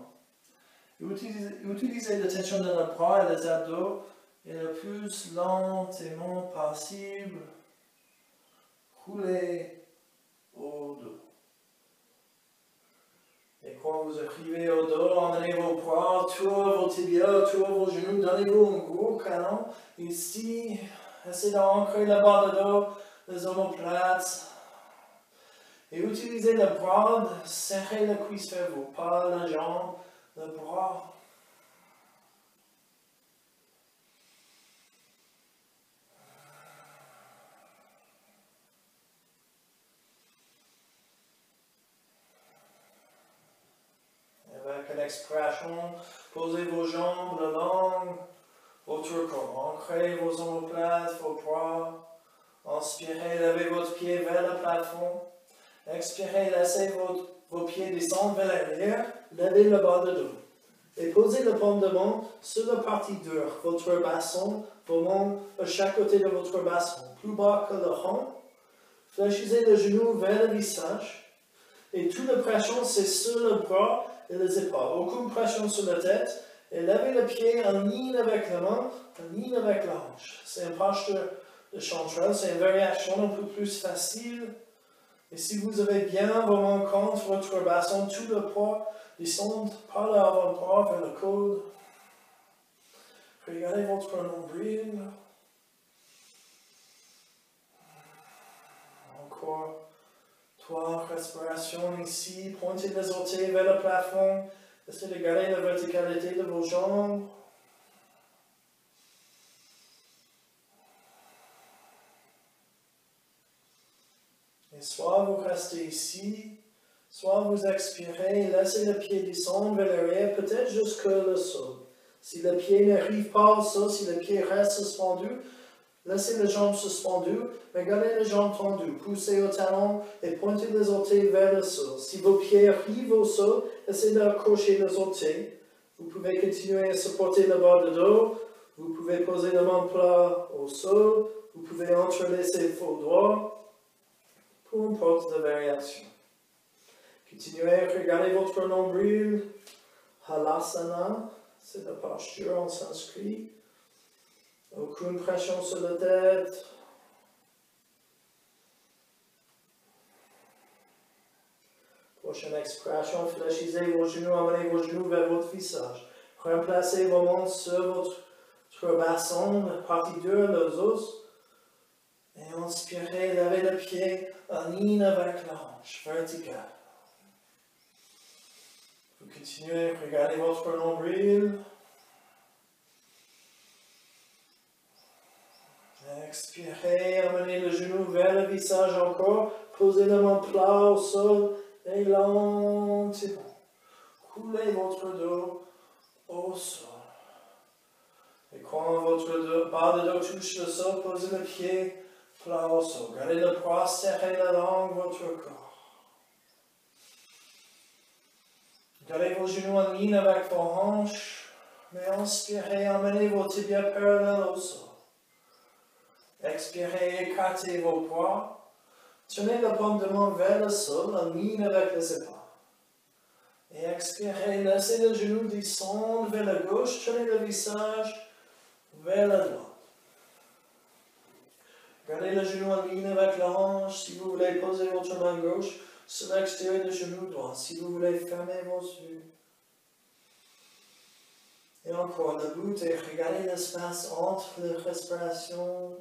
Utilisez la tension dans le bras et les abdos et le plus lentement possible. Roulez au dos. Et quand vous arrivez au dos, emmenez vos bras, tour vos tibias, tour vos genoux, donnez-vous un gros câlin. Ici, essayez d'ancrer la barre de dos, les omoplates. Et utilisez le bras, serrez la cuisse vers vous, pas la jambe, le bras. Avec une expiration, posez vos jambes le long votre corps. Ancrez vos omoplates, vos bras. Inspirez, levez votre pied vers le plafond. Expirez, laissez vos pieds descendre vers l'arrière. Levez le bas de dos. Et posez le paume de main sur la partie dure, votre bassin, vos mains à chaque côté de votre bassin, plus bas que le rond. Fléchissez le genou vers le visage. Et toute la pression, c'est sur le bras et les épaules. Aucune pression sur la tête. Et levez le pied en ligne avec la main, en ligne avec la hanche. C'est une posture de chanterelle, c'est une variation un peu plus facile. Et si vous avez bien vos mains contre votre bassin, tout le poids descend par l'avant-bras vers le coude. Regardez votre nombril. Encore 3 respirations ici. Pointez les orteils vers le plafond. Essayez de garder la verticalité de vos jambes. Et soit vous restez ici, soit vous expirez et laissez le pied descendre vers l'arrière, peut-être jusqu'au sol. Si le pied n'arrive pas au sol, si le pied reste suspendu, laissez les jambes suspendues, mais gardez les jambes tendues. Poussez au talon et pointez les orteils vers le sol. Si vos pieds arrivent au sol, essayez d'accrocher les orteils. Vous pouvez continuer à supporter le bas de dos. Vous pouvez poser la main plat au sol. Vous pouvez entrelacer vos doigts. Peu importe la variation. Continuez à regarder votre nombril. Halasana, c'est la posture en sanskrit. Aucune pression sur la tête. Prochaine expiration, fléchissez vos genoux, amenez vos genoux vers votre visage. Remplacez vos mains sur votre bassin, la partie dure, les os. Et inspirez, levez le pied en ligne avec la hanche, verticale. Vous continuez, regardez votre nombril. Expirez, amenez le genou vers le visage encore. Posez la main plat au sol et lentement. Roulez votre dos au sol. Et quand votre bas de dos touche le sol, posez le pied plat au sol. Gardez le poids, serrez la langue, votre corps. Gardez vos genoux en ligne avec vos hanches. Mais inspirez, amenez vos tibias parallèles au sol. Expirez, écartez vos poids. Tenez la paume de main vers le sol, en ligne avec les épaules. Et expirez, laissez le genou descendre vers la gauche, tenez le visage vers la droite. Gardez le genou en ligne avec la hanche. Si vous voulez poser votre main gauche sur l'extérieur du genou droit. Si vous voulez fermer vos yeux. Et encore, le but est de regarder l'espace entre les respirations,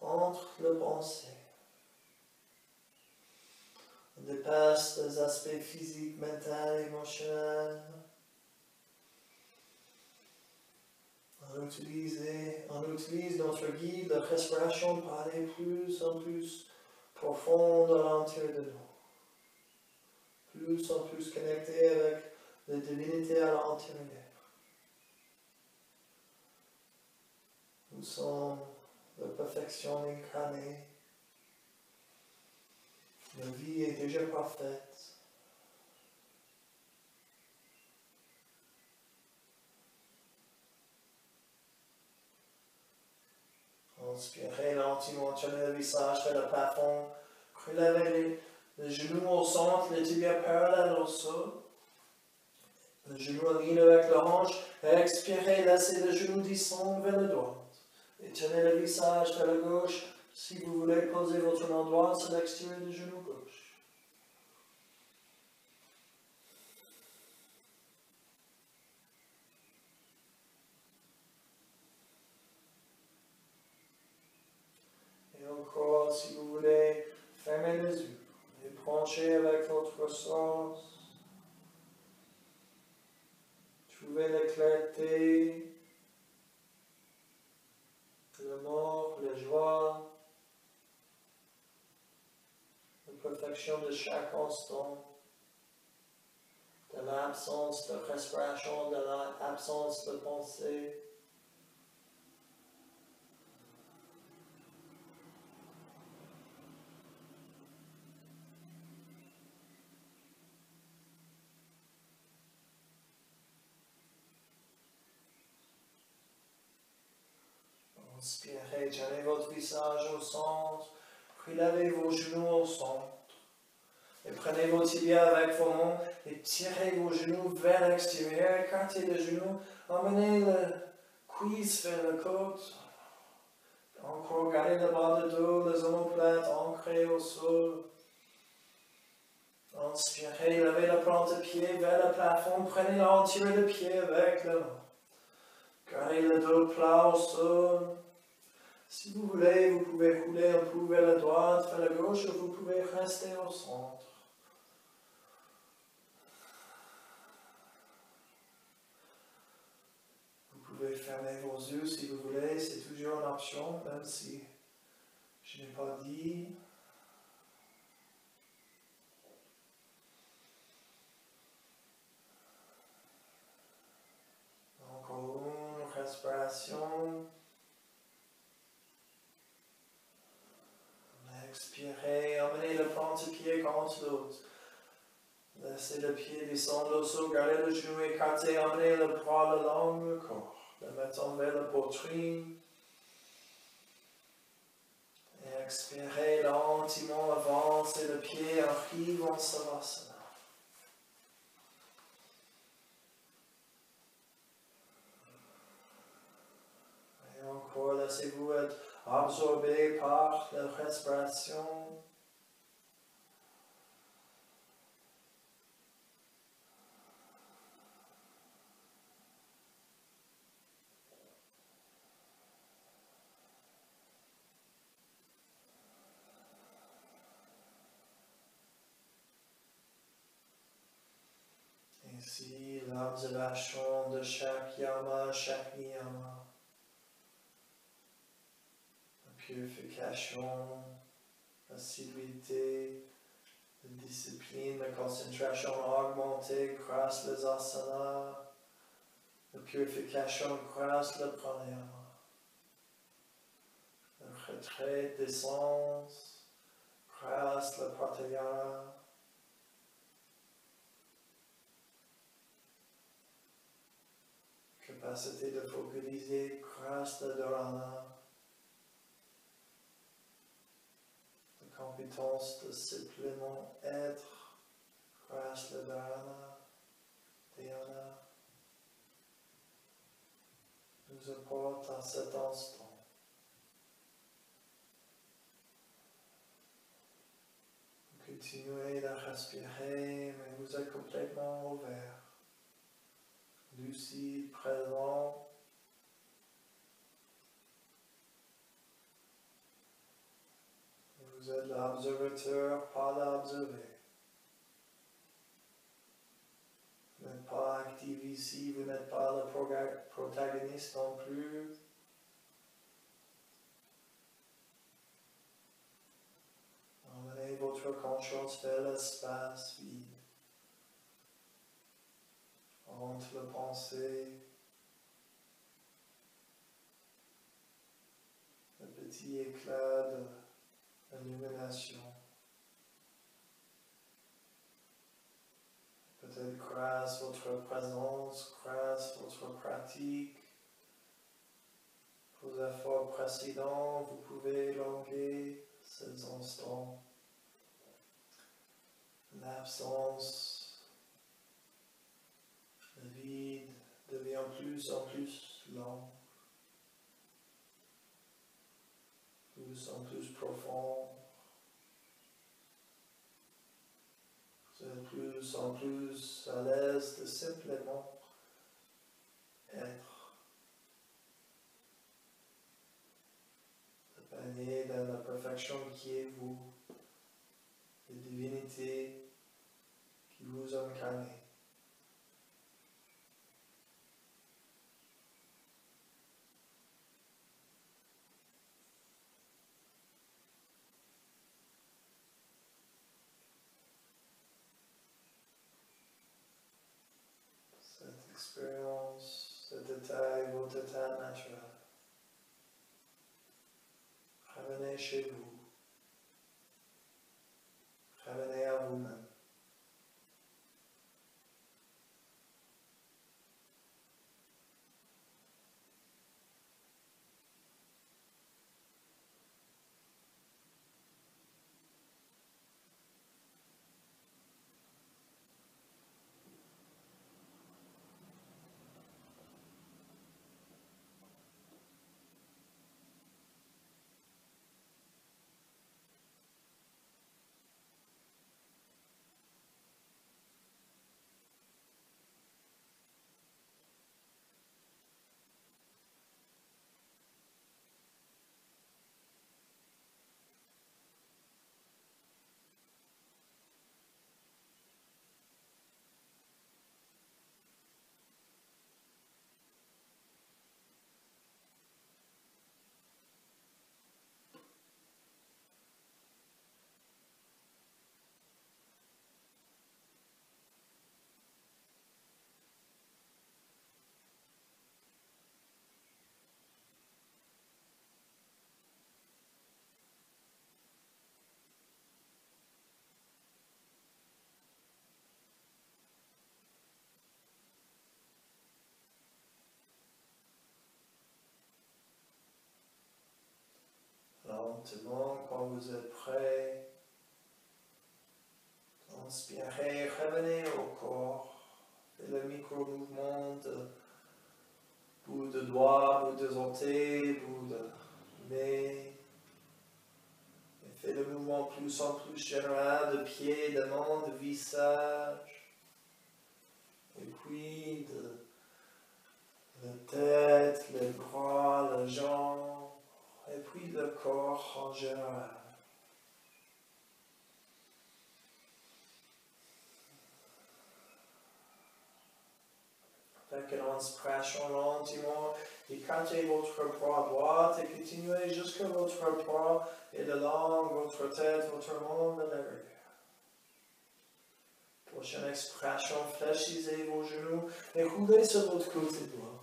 entre les pensées. On dépasse les aspects physiques, mentaux, émotionnels. On utilise notre guide, la respiration, pour aller plus en plus profond à l'intérieur de nous. Plus en plus connecté avec de divinité à l'intérieur. Nous sommes la perfection incarnée. La vie est déjà parfaite. Inspirez lentement, tenez le visage vers le plafond. Relevez les genoux au centre, les tibias parallèles au sol. Le genou aligné avec le hanche. Expirez, laissez le genou descendre vers la droite. Et tenez le visage vers la gauche. Si vous voulez poser votre main droite sur l'extérieur du genou gauche. Et encore, si vous voulez, fermez les yeux et branchez avec votre sens. Trouvez la clarté, l'amour, la joie, la perfection de chaque instant, de l'absence de respiration, de l'absence de pensée. Inspirez, tenez votre visage au centre, puis lavez vos genoux au centre. Et prenez vos tibias avec vos mains et tirez vos genoux vers l'extérieur, écartez les genoux, emmenez le cuisse vers la côte. Encore gardez le bas de dos, les omoplates ancrées au sol. Inspirez, levez la plante de pied vers le plafond, prenez l'entier de pied avec la main. Gardez le dos plat au sol. Si vous voulez, vous pouvez rouler un peu vers la droite, vers la gauche, ou vous pouvez rester au centre. Vous pouvez fermer vos yeux si vous voulez, c'est toujours une option, même si je n'ai pas dit. Encore une respiration. Expirez, emmenez le plante-pied contre l'autre. Laissez le pied descendre au sol, gardez le genou écarté, emmenez le bras le long du corps. Le mettons vers la poitrine. Et expirez lentement, avancez le pied, arrive en Savasana. Et encore, laissez-vous être absorbé par la respiration. Ici, l'observation de chaque yama, chaque niyama. La purification, l'assiduité, la discipline, la concentration augmentée grâce les asanas. La purification grâce le pranayama. Le retrait d'essence grâce le pratyahara. Capacité de focaliser grâce le dharana. La compétence de simplement être grâce le dharana, dhyana, nous apporte à cet instant. Continuez de respirer, mais vous êtes complètement ouvert. Lucide, présent. Vous êtes l'observateur, pas l'observé. Vous n'êtes pas actif ici, vous n'êtes pas le protagoniste non plus. Emmenez votre conscience vers l'espace vide. différentes pensées, un petit éclat d'illumination. Peut-être grâce à votre présence, grâce à votre pratique, vos efforts précédents, vous pouvez éloigner ces instants. L'absence, le vide devient plus en plus lent, plus en plus profond. Vous êtes plus en plus à l'aise de simplement être, de baigner dans la perfection qui est vous, la divinité qui vous incarne. Cette expérience, cet état est votre état naturel. Revenez chez vous. Revenez à vous-même. Lentement, quand vous êtes prêt, inspirez, revenez au corps. Faites le micro-mouvement de bout de doigt, bout de orteil, bout de nez. Et faites le mouvement plus en plus général de pieds, de mains, de visage. Et puis de la tête, les bras, les jambes. Et puis le corps en général. Avec une inspiration lentement, écartez votre bras droit et continuez jusqu'à votre bras et de langue, votre tête, votre monde à l'arrière. Prochaine expiration, fléchissez vos genoux et roulez sur votre côté droit.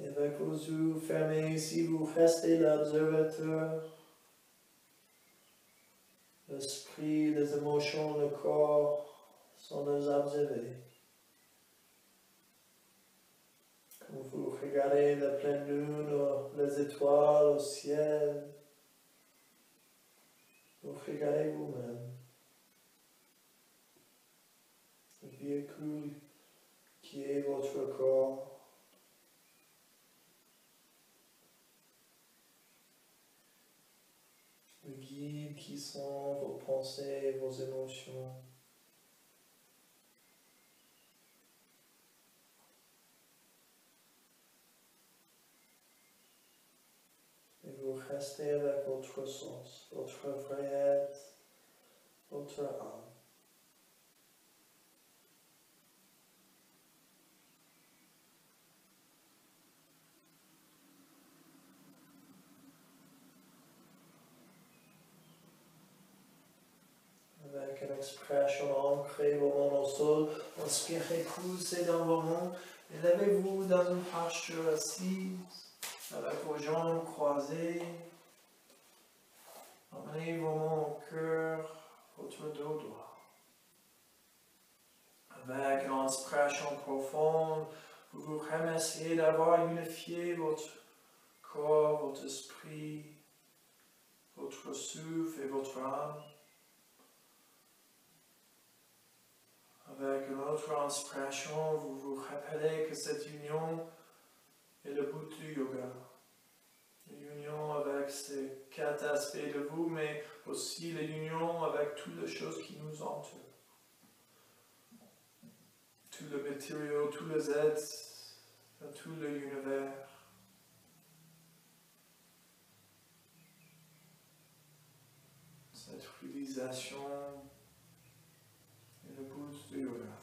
Et avec vos yeux fermés ici, vous restez l'observateur. L'esprit, les émotions, le corps sont les observés. Quand vous regardez la pleine lune, les étoiles au ciel, vous regardez vous-même. Le véhicule qui est votre corps. Le guide qui sont vos pensées, vos émotions. Et vous restez avec votre sens, votre vrai être, votre âme. Avec une expiration, ancrez vos mains au sol. Inspirez, poussez dans vos mains. Élevez-vous dans une posture assise, avec vos jambes croisées. Emmenez vos mains au cœur, votre dos droit. Avec une inspiration profonde, vous vous remerciez d'avoir unifié votre corps, votre esprit, votre souffle et votre âme. Avec une autre inspiration, vous vous rappelez que cette union est le but du yoga. L'union avec ces 4 aspects de vous, mais aussi l'union avec toutes les choses qui nous entourent. Tout le matériau, tous les êtres, dans tout l'univers. Cette réalisation est le but du yoga.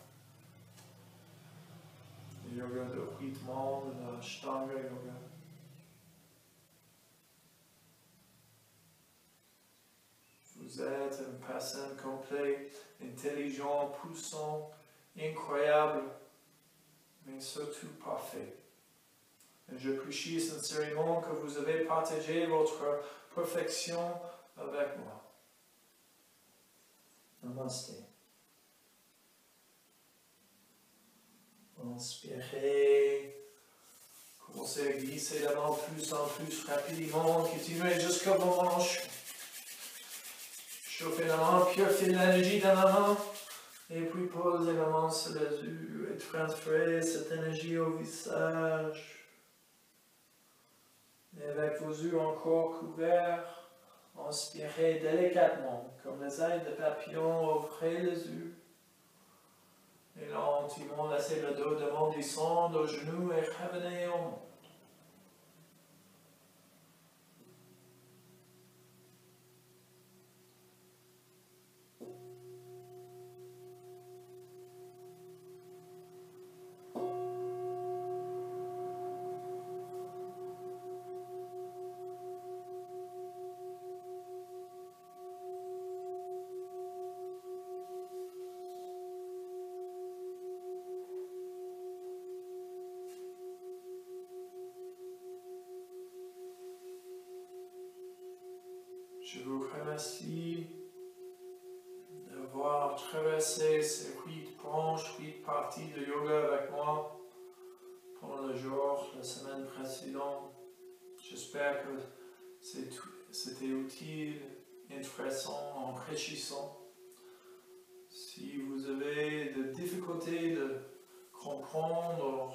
Le yoga de rythme, de l'Ashtanga yoga. Vous êtes une personne complète, intelligente, puissante, incroyable, mais surtout parfait. Et j'apprécie sincèrement que vous avez partagé votre perfection avec moi. Namaste. Inspirez. Commencez à glisser la main plus en plus rapidement. Continuez jusqu'au moment chaud. Chauffez la main, purifiez l'énergie dans la main. Et puis posez la main sur les yeux et transférez cette énergie au visage. Et avec vos yeux encore couverts, inspirez délicatement, comme les ailes de papillon, ouvrez les yeux. Et lentement laissez le dos devant descendre aux genoux et revenez au monde. Je vous remercie d'avoir traversé ces 8 branches, 8 parties de yoga avec moi pendant le jour, la semaine précédente. J'espère que c'était utile, intéressant, enrichissant. Si vous avez des difficultés de comprendre,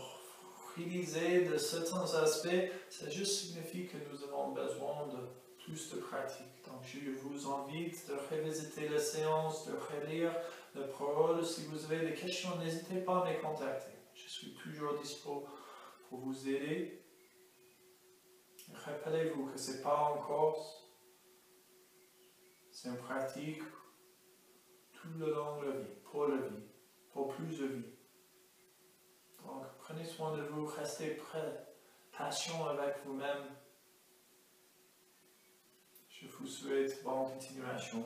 réaliser de certains aspects, ça juste signifie que nous avons besoin de plus de pratique. Donc je vous invite de revisiter la séance, de relire la parole. Si vous avez des questions, n'hésitez pas à me contacter. Je suis toujours dispo pour vous aider. Rappelez-vous que ce n'est pas en course, c'est une pratique tout le long de la vie, pour plus de vie. Donc prenez soin de vous, restez prêts, patient avec vous-même. Je vous souhaite bonne continuation.